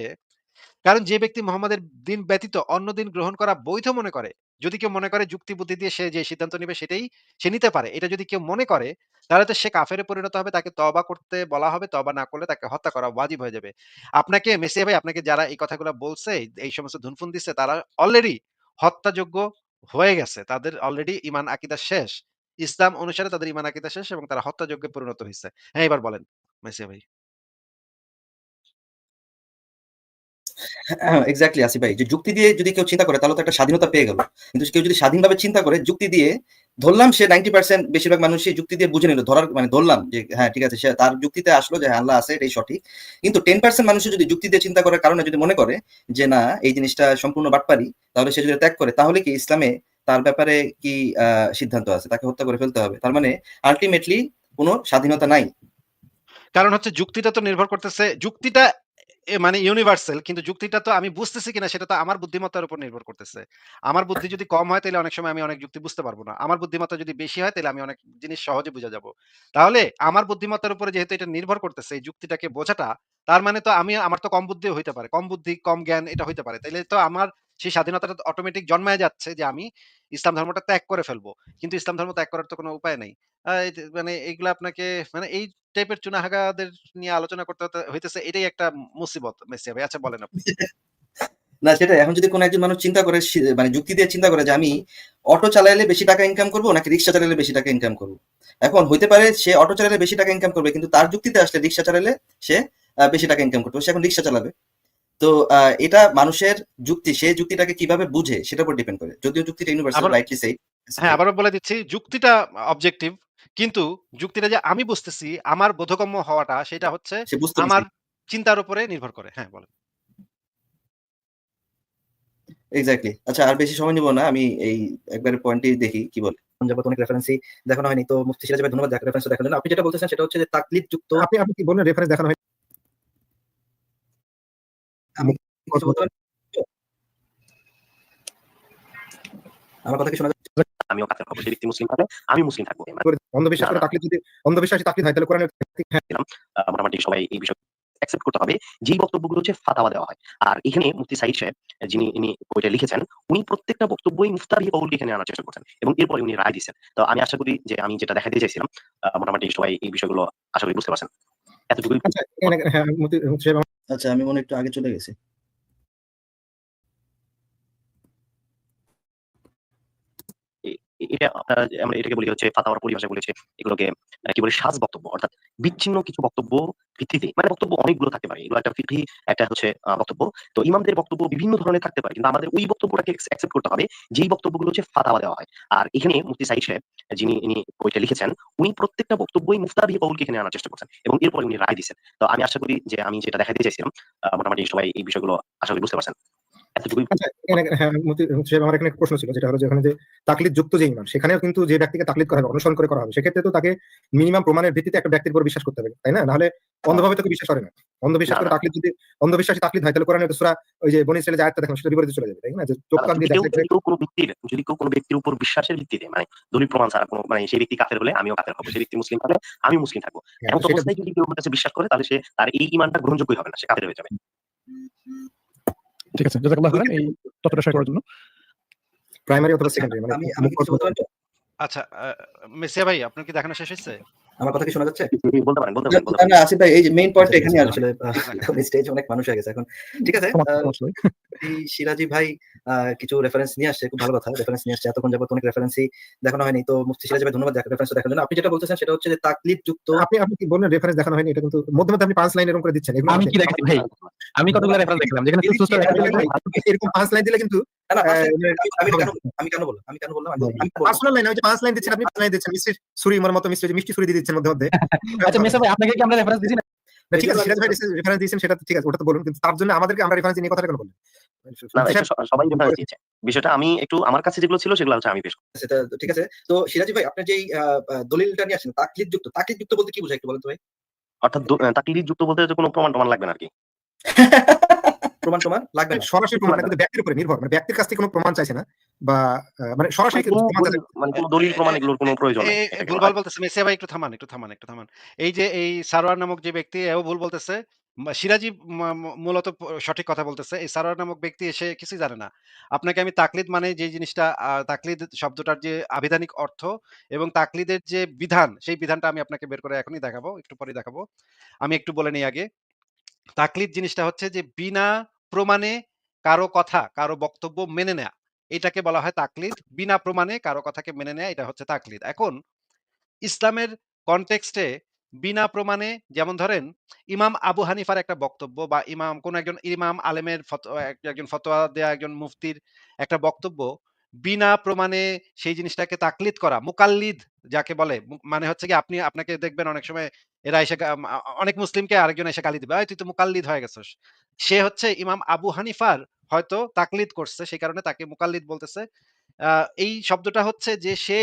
কারণ যে ব্যক্তি মুহাম্মাদের দিন ব্যতীত অন্য দিন গ্রহণ করা বৈধ মনে করে, যদি কেউ মনে করে যুক্তি বুদ্ধি দিয়ে সে যে সিদ্ধান্ত নিবে সেটাই সে নিতে পারে, এটা যদি কেউ মনে করে, তাহলে তো সে কাফেরে পরিণত হবে। তাকে তওবা করতে বলা হবে, তওবা না করলে তাকে হত্যা করা ওয়াজিব হয়ে যাবে। আপনাকে মেসিয়া ভাই, আপনাকে যারা এই কথাগুলো বলছে, এই সমস্ত ধুনফুন দিচ্ছে, তারা অলরেডি হত্যাযোগ্য হয়ে গেছে। তাদের অলরেডি ঈমান আকীদা শেষ। ইসলাম অনুসারে তাদের ঈমান আকীদা শেষ এবং তারা হত্যাযজ্ঞে পরিণত হইছে। হ্যাঁ, এবার বলেন মেসিয়া ভাই। এক্স্যাক্টলি আসিফ ভাই, যে যুক্তি দিয়ে যদি কেউ চিন্তা করে তাহলে তো একটা স্বাধীনতা পেয়ে গেল। কিন্তু কেউ যদি স্বাধীনভাবে চিন্তা করে যুক্তি দিয়ে, ধরলাম সে 90% বেশিরভাগ মানুষই যুক্তি দিয়ে বুঝে নিল, ধরার মানে ধরলাম যে হ্যাঁ ঠিক আছে, সে তার যুক্তিতে আসলো যে হ্যাঁ, আল্লাহ আছে, এটাই সঠিক। কিন্তু 10% মানুষই যদি যুক্তি দিয়ে চিন্তা করার কারণে যদি মনে করে যে না, এই জিনিসটা সম্পূর্ণ বাটপারি, তাহলে সে যদি ত্যাগ করে, তাহলে কি ইসলামে তার ব্যাপারে কি সিদ্ধান্ত আছে? তাকে হত্যা করে ফেলতে হবে। তার মানে আলটিমেটলি কোনো স্বাধীনতা নাই। কারণ হচ্ছে যুক্তিটা তো নির্ভর করতেছে, যুক্তিটা মানে ইউনিভার্সাল, কিন্তু যুক্তিটা তো আমি বুঝতেছি কিনা সেটা তো আমার বুদ্ধিমত্তার উপর নির্ভর করতেছে। আমার বুদ্ধি যদি কম হয় তাইলে অনেক সময় আমি অনেক যুক্তি বুঝতে পারব না। আমার বুদ্ধিমত্তা যদি বেশি হয় তাইলে আমি অনেক জিনিস সহজে বুঝে যাব। তাহলে আমার বুদ্ধিমত্তার উপরে যেহেতু এটা নির্ভর করতেছে এই যুক্তিটাকে বোঝাটা, তার মানে তো আমার তো কম বুদ্ধিও হইতে পারে। কম বুদ্ধি, কম জ্ঞান এটা হইতে পারে। তাইলে তো আমার সেই স্বাধীনতাটা তো অটোমেটিক জন্মায় যাচ্ছে যে আমি ইসলাম ধর্মটা ত্যাগ করে ফেলবো। কিন্তু ইসলাম ধর্ম ত্যাগ করার তো কোনো উপায় নাই। এই যে মানে এগুলা আপনাকে মানে এই টাইপের চুনাহাগাদের নিয়ে আলোচনা করতে হইতেছে, এটাই একটা মুসিবত মেসিয়া ভাই। আচ্ছা বলেন আপনি। না সেটাই। এখন যদি কোনো একজন মানুষ চিন্তা করে মানে যুক্তি দিয়ে চিন্তা করে যে আমি অটো চালাইলে বেশি টাকা ইনকাম করব নাকি রিক্সা চালাইলে বেশি টাকা ইনকাম করব। এখন হইতে পারে সে অটো চালাইলে বেশি টাকা ইনকাম করবে, কিন্তু তার যুক্তিতে আসলে রিক্সা চালাইলে সে বেশি টাকা ইনকাম করবে। সে এখন রিক্সা চালাবে। তো এটা মানুষের যুক্তি, সে যুক্তিটাকে কিভাবে বুঝে সেটার উপর ডিপেন্ড করে। যদিও যুক্তিটা ইউনিভার্সাল, আবার রাইটলি সেইড। হ্যাঁ, আবারও বলে দিচ্ছি যুক্তিটা অবজেক্টিভ। কিন্তু যুক্তিটা যে আমি বুঝতেছি, আমার বোধগম্য হওয়াটা সেটা হচ্ছে সে বুঝতে আমার পারছে। চিন্তার উপরে নির্ভর করে। হ্যাঁ, বলেন। এক্স্যাক্টলি। আচ্ছা আর বেশি সময় নিব না। আমি এই একবারে পয়েন্টেই দেখি কি বলে। যাবত অনেক রেফারেন্সই দেখানো হয়নি। তো মুফতি সিরাজ ভাই ধন্যবাদ রেফারেন্স দেখানোর জন্য। আপনি যেটা বলতেছেন সেটা হচ্ছে যে তাকলিদ যুক্ত আপনি কি বললেন রেফারেন্স দেখানো হয়? আমি কিছু বলতে পারেন? আমার কথা কি শোনা যাচ্ছে? আমিও কাফের হবো। সেই ব্যক্তি মুসলিম থাকলে আমি মুসলিম থাকবো। অন্ধবিশ্বাস করে তাকলিদ যদি অন্ধবিশ্বাসী তাকলিদ হয় তাহলে কোরআনের হ্যাঁ মোটামুটি সবাই এই বিষয় অ্যাকসেপ্ট করতে হবে। যেই বক্তব্যগুলো হচ্ছে ফাতাওয়া দেওয়া হয়। আর এখানে মুফতি সাঈদ সাহেব ইনি বইটা লিখেছেন, উনি প্রত্যেকটা বক্তব্যই মুফতার বিহি কওলকে এখানে আনার চেষ্টা করছেন এবং এরপরে উনি রায় দিয়েছেন। তো আমি আশা করি যে আমি যেটা দেখাতে চাইছিলাম মোটামুটি সবাই এই বিষয়গুলো আশা করি বুঝতে পারছেন। এতটুকুই। আচ্ছা হ্যাঁ মুফতি সাহেব আচ্ছা আমি মনে হয় একটু আগে চলে গেছি। এটা আমরা এটাকে বলি হচ্ছে ফাতাওয়ার পরিভাষায় বলেছে এগুলোকে কি বলে সাজ বক্তব্য, অর্থাৎ বিচ্ছিন্ন কিছু বক্তব্য ভিত্তিতে, মানে বক্তব্য অনেকগুলো থাকতে পারে, এগুলো একটা ফিকহি একটা হচ্ছে বক্তব্য। তো ইমামদের বক্তব্য বিভিন্ন ধরনের থাকতে পারে, কিন্তু আমাদের ওই বক্তব্যটাকে অ্যাকসেপ্ট করতে হবে যেই বক্তব্যগুলো হচ্ছে ফাতাওয়া দেওয়া হয়। আর এখানে মুফতি সাঈদ সাহেব ইনি বইটা লিখেছেন, উনি প্রত্যেকটা বক্তব্যই মুফতার বিহি কওলকে এখানে আনার চেষ্টা করছেন এবং এরপরে উনি রায় দিয়েছেন। তো আমি আশা করি যে আমি যেটা দেখাতে চাইছিলাম মোটামুটি সবাই এই বিষয়গুলো আশা করি বুঝতে পারছেন। এতটুকুই। আচ্ছা হ্যাঁ মুফতি সাহেব আমার এখানে একটা প্রশ্ন ছিল, যেটা হলো যে ওখানে যে তাকলিদ যুক্ত যে ইমান, সেখানেও কিন্তু যে ব্যক্তিকে তাকলিদ করা হবে, অনুসরণ করে করা হবে, সেক্ষেত্রে তো তাকে মিনিমাম প্রমাণের ভিত্তিতে একটা ব্যক্তির উপর বিশ্বাস করতে হবে, তাই না? নাহলে অন্ধভাবে তো কেউ বিশ্বাস করে না। অন্ধবিশ্বাস না, করে না। তাকলিদ যদি অন্ধবিশ্বাসী তাকলিদ হয় তাহলে কোরআনের সূরা ওই যে বনী ইসরাঈলের যে আয়াতটা দেখলাম সেটা বিপরীতে চলে যাবে, তাই না? যে চোখ কান দিয়ে দেখলে যদি কেউ কোনো ব্যক্তির উপর বিশ্বাসের ভিত্তিতে, মানে দলিল প্রমাণ ছাড়া কোনো, মানে সেই ব্যক্তি কাফের হলে আমিও কাফের হবো, সেই ব্যক্তি মুসলিম হলে আমি মুসলিম থাকবো, হ্যাঁ, এমন তো সেটা অবস্থায় যদি কেউ আমার কাছে বিশ্বাস করে তাহলে সে তার এই ঈমানটা গ্রহণযোগ্যই হবে না, সে কাফের হয়ে যাবে। ঠিক আছে, জাযাকাল্লাহু খাইরান এই তথ্যটা শেয়ার করার জন্য। প্রাইমারি অথবা সেকেন্ডারি মানে আমি কি কিছু বলতে পারি? আচ্ছা, মেসিয়া ভাই আপনার কি দেখানো শেষ হইছে? আমার কথা কি শোনা যাচ্ছে? বলতে পারেন, বলতে না, পারেন, বলতে না, পারেন। না, আসিফ ভাই এই যে মেইন পয়েন্টটা আচ্ছা, এখানে ঠিক আসলে দেখেন। স্টেজে অনেক মানুষ হয়ে গেছে এখন। ঠিক আছে। এই সিরাজি ভাই কিছু রেফারেন্স নিয়ে আসছে, খুব ভালো কথা। রেফারেন্স নিয়ে আসছে, এতক্ষণ যাবত অনেক রেফারেন্সই দেখানো হয়নি। তো মুফতি সিরাজি ভাই ধন্যবাদ রেফারেন্স দেখানোর জন্য। আপনি যেটা বলতেছেন সেটা হচ্ছে যে তাকলিদ যুক্ত আপনি কি বললেন রেফারেন্স দেখানো হয়নি, এটা কিন্তু মধ্যে মধ্যে আপনি 5 লাইন এরকম করে দিচ্ছেন। এগুলো আমি কি দেখাচ্ছি ভাই? আমি কতগুলো রেফারেন্স দেখলাম যেখানে সুস্পষ্ট এরকম 5 লাইন দিলে কিন্তু না, না, আমি কেন বললাম? আমি কেন বললাম? আমি বলবো। পার্সোনাল লাইন, ওই যে 5 লাইন দিচ্ছেন আপনি, 5 লাইন দিচ্ছেন মিষ্টি ছুরি আমার মতো মিষ্টি ছুরি দিয়ে দিচ্ছেন মধ্যে মধ্যে। আচ্ছা মেসা ভাই আপনাকে কি আমরা রেফারেন্স দিছি না? না, ঠিক আছে, সিরাজ ভাই রেফারেন্স দিয়েছেন সেটা তো ঠিক আছে, ওটা তো বলুন, কিন্তু তার জন্য আমাদেরকে আমরা রেফারেন্স নিয়ে কথাটা কেন বললেন? না, এটা সবাই রেফারেন্স দিয়েছে। বিষয়টা আমি একটু আমার কাছে যেগুলো ছিল সেগুলো হচ্ছে আমি পেশ করছি। সেটা ঠিক আছে। তো সিরাজি ভাই আপনি যেই দলিলটা নিয়ে আসেন তাকলিদ যুক্ত বলতে কি বোঝায় একটু বলেন তো ভাই? অর্থাৎ তাকলিদ যুক্ত বলতে যে কোনো প্রমাণ লাগবে না আরকি। প্রমাণ লাগবে না। সরাসরি প্রমাণ না, কিন্তু ব্যক্তির উপরে নির্ভর, মানে ব্যক্তির কাছ থেকে কোনো প্রমাণ চাইছে না, বা মানে সরাসরি কিন্তু প্রমাণ চাইছে। মানে কোনো দলিল প্রমাণ এগুলোর কোনো প্রয়োজন নেই। ভুলভাল বলতেছে মেসিয়া ভাই, একটু থামান। এই যে এই সারোয়ার নামক যে ব্যক্তি এও ভুল বলতেছে। সিরাজি মূলত সঠিক কথা বলতেছে। এই সারোয়ার নামক ব্যক্তি এসে কিছুই জানে না। আপনাকে আমি তাকলিদ মানে যে জিনিসটা তাকলিদ শব্দটার যে আবিধানিক অর্থ এবং তাকলিদের যে বিধান, সেই বিধানটা আমি আপনাকে বের করে এখনই দেখাবো, একটু পরেই দেখাবো। আমি একটু বলে নেই আগে। তাকলিদ জিনিসটা হচ্ছে যে বিনা প্রমাণে কারো কথা, কারো বক্তব্য মেনে নেয়া। এটাকে বলা হয় তাকলিদ। বিনা প্রমাণে কারো কথাকে মেনে নেয়া, এটা হচ্ছে তাকলিদ। এখন ইসলামের কনটেক্সটে বিনা প্রমাণে, যেমন ধরেন ইমাম আবু হানিফার একটা বক্তব্য বা কোন একজন ইমাম আলেমের একজন ফতোয়া দেয়া একজন মুফতির একটা বক্তব্য বিনা প্রমাণে সেই জিনিসটাকে তাকলিদ করা, মুকাল্লিদ যাকে বলে। মানে হচ্ছে কি আপনাকে দেখবেন অনেক সময় এরা এসে অনেক মুসলিমকে আরেকজন এসে গালি দিবে, তুই তো মুকাল্লিদ হয়ে গেছিস। সে হচ্ছে ইমাম আবু হানিফার হয়তো তাকলিদ করছে, সেই কারণে তাকে মুকাল্লিদ বলতেছে। এই শব্দটা হচ্ছে যে সে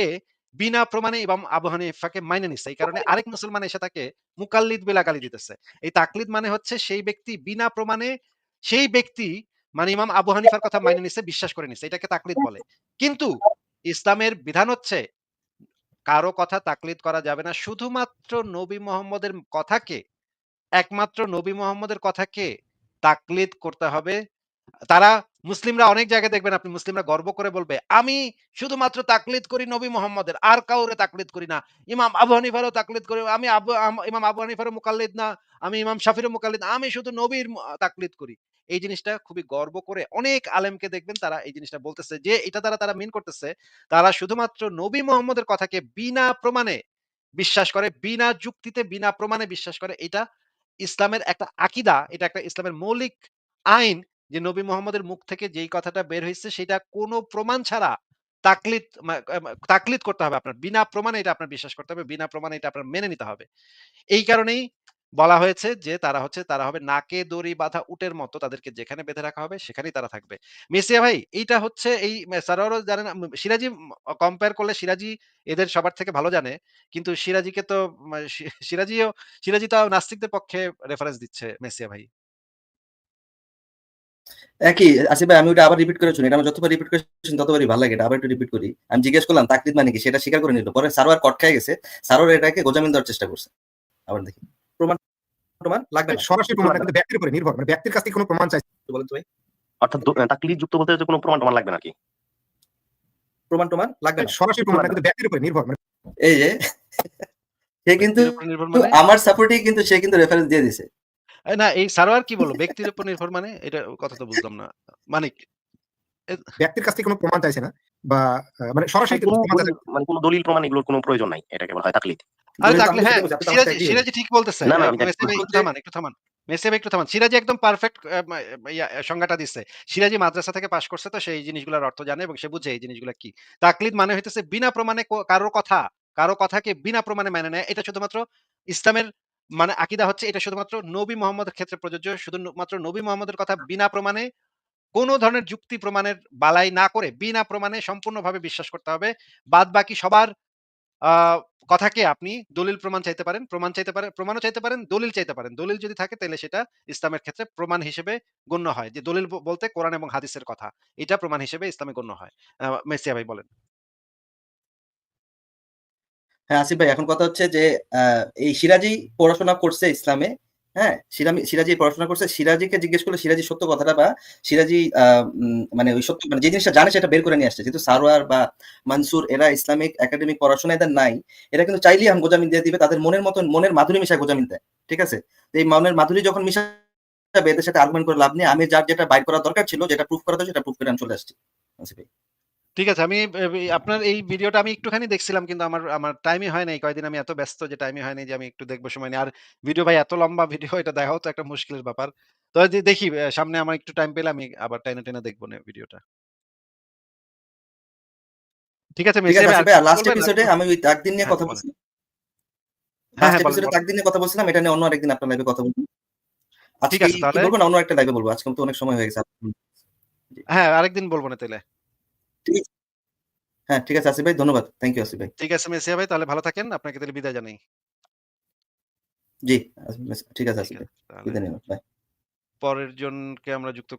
বিনা প্রমাণে ইমাম আবু হানিফাকে মাইনে নিচ্ছে। এই কারণে আরেক মুসলমান এসে তাকে মুকাল্লিদ বলে গালি দিতেছে। এই তাকলিদ মানে হচ্ছে সেই ব্যক্তি বিনা প্রমাণে সেই ব্যক্তি মানে ইমাম আবু হানিফার কথা মাইনে নিচ্ছে, বিশ্বাস করে নিচ্ছে। এটাকে তাকলিদ বলে। কিন্তু ইসলামের বিধান হচ্ছে কারো কথা তাকলিদ করা যাবে না। শুধুমাত্র নবী মুহাম্মদের কথাকে, একমাত্র নবী মুহাম্মদের কথাকে তাকলিদ করতে হবে। তারা মুসলিমরা অনেক জায়গায় দেখবেন আপনি মুসলিমরা গর্ব করে বলবে, "আমি শুধুমাত্র তাকলিদ করি নবী মুহাম্মদের। আর কাউরে তাকলিদ করি না। ইমাম আবু হানিফারও তাকলিদ করি। আমি ইমাম আবু হানিফারও মুকাল্লিদ না। আমি ইমাম শাফিরও মুকাল্লিদ না। আমি শুধু নবীর তাকলিদ করি।" এই জিনিসটা খুবই গর্ব করে অনেক আলেমকে দেখবেন তারা এই জিনিসটা বলতেছে যে এটা দ্বারা তারা মিন করতেছে তারা শুধুমাত্র নবী মুহাম্মদের কথাকে বিনা প্রমাণে বিশ্বাস করে, বিনা যুক্তিতে বিনা প্রমাণে বিশ্বাস করে। এটা ইসলামের একটা আকীদা, এটা একটা ইসলামের মৌলিক আইন যে নবী মুহাম্মদের মুখ থেকে যেই কথাটা বের হইছে সেটা কোনো প্রমাণ ছাড়া তাকলিদ করতে হবে আপনার। বিনা প্রমাণে এটা আপনার বিশ্বাস করতে হবে। বিনা প্রমাণে এটা আপনার মেনে নিতে হবে। এই কারণেই বলা হয়েছে যে তারা হবে নাকে দড়ি বাঁধা উটের মতো। তাদেরকে যেখানে বেঁধে রাখা হবে সেখানেই তারা থাকবে। মেসিয়া ভাই এইটা হচ্ছে এই সারোয়ারও জানে না। সিরাজি কম্পেয়ার করলে সিরাজি এদের সবার থেকে ভালো জানে। কিন্তু সিরাজীকে তো সিরাজি তো নাস্তিকদের পক্ষে রেফারেন্স দিচ্ছে মেসিয়া ভাই। একই আসিফ ভাই, আমি ওটা আবার রিপিট করে শুনি। এটা আমার যতবার রিপিট করেছেন ততবারই ভালো লাগে। এটা আবার একটু রিপিট করি। আমি জিজ্ঞেস করলাম তাকলিদ মানে কি, সেটা স্বীকার করে নিল। পরে সারোয়ার কট খেয়ে গেছে। সারোয়ার এটাকে গোজামিল দেওয়ার চেষ্টা করছে। আবার দেখি প্রমাণ প্রমাণ লাগবে না। সরাসরি প্রমাণ না, কিন্তু ব্যক্তির উপরে নির্ভর, মানে ব্যক্তির কাছ থেকে কোনো প্রমাণ চাইছে বলেন তো ভাই, অর্থাৎ তাকলিদ যুক্ত বলতে হচ্ছে কোনো প্রমাণ টমান লাগবে নাকি? প্রমাণ টমান লাগবে না। সরাসরি প্রমাণ না, কিন্তু ব্যক্তির উপরে নির্ভর, মানে এই যে সে কিন্তু ব্যক্তির উপর নির্ভর মানে? আমার সাপোর্টেই কিন্তু সে কিন্তু রেফারেন্স দিয়ে দিছে। না এই সারোয়ার কি বলল? ব্যক্তির উপর নির্ভর মানে? এটা কথা তো বুঝলাম না। মানে কি? ব্যক্তির কাছ থেকে কোনো প্রমাণ চাইছে না, বা মানে সরাসরি কিন্তু প্রমাণ চাইছে। মানে কোনো দলিল প্রমাণ এগুলোর কোনো প্রয়োজন নাই। এটাকে বলা হয় তাকলিদ। আরে দলিল তো তাকলে আমি হ্যাঁ, সেটা বলছি, আপনি তো আমার সাথে agree সিরাজি ঠিক বলতেছে। না, না, আমি মেসি ভাই হচ্ছে একটু থামান। মেসি ভাই একটু থামান। সিরাজি একদম পারফেক্ট সংজ্ঞাটা দিচ্ছে। সিরাজি মাদ্রাসা থেকে পাস করছে তো সেই জিনিসগুলোর অর্থ জানে এবং সে বুঝে এই জিনিসগুলা কি। তাকলিদ মানে হইতেছে বিনা প্রমাণে কারো কথাকে বিনা প্রমাণে মেনে নেয়। এটা শুধুমাত্র ইসলামের মানে আকীদা হচ্ছে এটা শুধুমাত্র নবী মুহাম্মদের ক্ষেত্রে প্রযোজ্য। শুধুমাত্র নবী মুহাম্মদের কথা বিনা প্রমাণে কোন ধরনের যুক্তি প্রমাণের বালাই না করে বিনা প্রমাণে সম্পূর্ণভাবে বিশ্বাস করতে হবে। বাদবাকি সবার আ কথাকে আপনি দলিল প্রমাণও চাইতে পারেন, দলিল চাইতে পারেন। দলিল যদি থাকে তাইলে সেটা ইসলামের ক্ষেত্রে প্রমাণ হিসেবে গণ্য হয়। যে দলিল বলতে কোরআন এবং হাদিসের কথা। এটা প্রমাণ হিসেবে ইসলামে গণ্য হয়। মেসিয়া ভাই বলেন। হ্যাঁ, আসিফ ভাই, এখন কথা হচ্ছে যে এই সিরাজি পড়াশোনা করছে ইসলামে। হ্যাঁ, সিরাজি পড়াশোনা করছে। সিরাজিকে জিজ্ঞেস করলে সিরাজি সত্য কথাটা বা সিরাজি মানে ওই সত্য মানে যে জিনিসটা জানে সেটা বের করে নিয়ে আসছে। যেহেতু সারোয়ার বা মানসুর এরা ইসলামিক একাডেমিক পড়াশোনা এদের নাই, এরা কিন্তু চাইলেই গোজামিল দিয়ে দিবে। তাদের মনের মতন মনের মাধুরী মিশায় গোজামিল দেয়। ঠিক আছে? তো এই মনের মাধুরী যখন মিশাবে এদের সাথে আর্গুমেন্ট করে লাভ নেই। আমি যার যেটা বাইর করা দরকার ছিল, যেটা প্রুফ করা দরকার সেটা প্রুফ করে আমি চলে আসছি। আসিফ ভাই। ঠিক আছে। আমি আপনার এই ভিডিওটা আমি একটুখানি দেখছিলাম কিন্তু আমার টাইমই হয় নাই। কয়েকদিন আমি এত ব্যস্ত যে টাইমই হয় নাই যে আমি একটু দেখবো সময় নেই। আর ভিডিও ভাই এত লম্বা ভিডিও এটা দেখাও তো একটা মুশকিলের ব্যাপার। তো দেখি সামনে আমার একটু টাইম পেলে আমি আবার টেনে দেখবো না ভিডিওটা। ঠিক আছে ঠিক মেসি আছে ভাই আর আসিফ ভাই, কিছু লাস্ট বলবেন? আর এপিসোডে কোনো আমি ওই তাকদিন নিয়ে হ্যাঁ, কথা বলেন। বলছিলাম। হ্যাঁ, লাস্ট হ্যাঁ, বলেন, এপিসোডে বলেন। তাকদিন নিয়ে কথা বলছিলাম। এটা নিয়ে অন্য আরেকদিন আপনার লাইভে কথা বলবো। ঠিক আজকে আছে কি তাহলে। বলবো না, অন্য একটা লাইভে বলবো। আজকে তো অনেক সময় হয়ে গেছে। জি। হ্যাঁ, আরেকদিন বলবো না তাইলে। ঠিক হ্যাঁ, ঠিক আছে আসিফ ভাই, ধন্যবাদ। থ্যাংক ইউ আসিফ ভাই। ঠিক আছে মেসিয়া ভাই তাহলে ভালো থাকেন। আপনাকে তাহলে বিদায় জানাই। জি, ঠিক আছে ঠিক আসিফ ভাই। আছে তাহলে। বিদায় নিলাম। বাই। পরের জনকে আমরা যুক্ত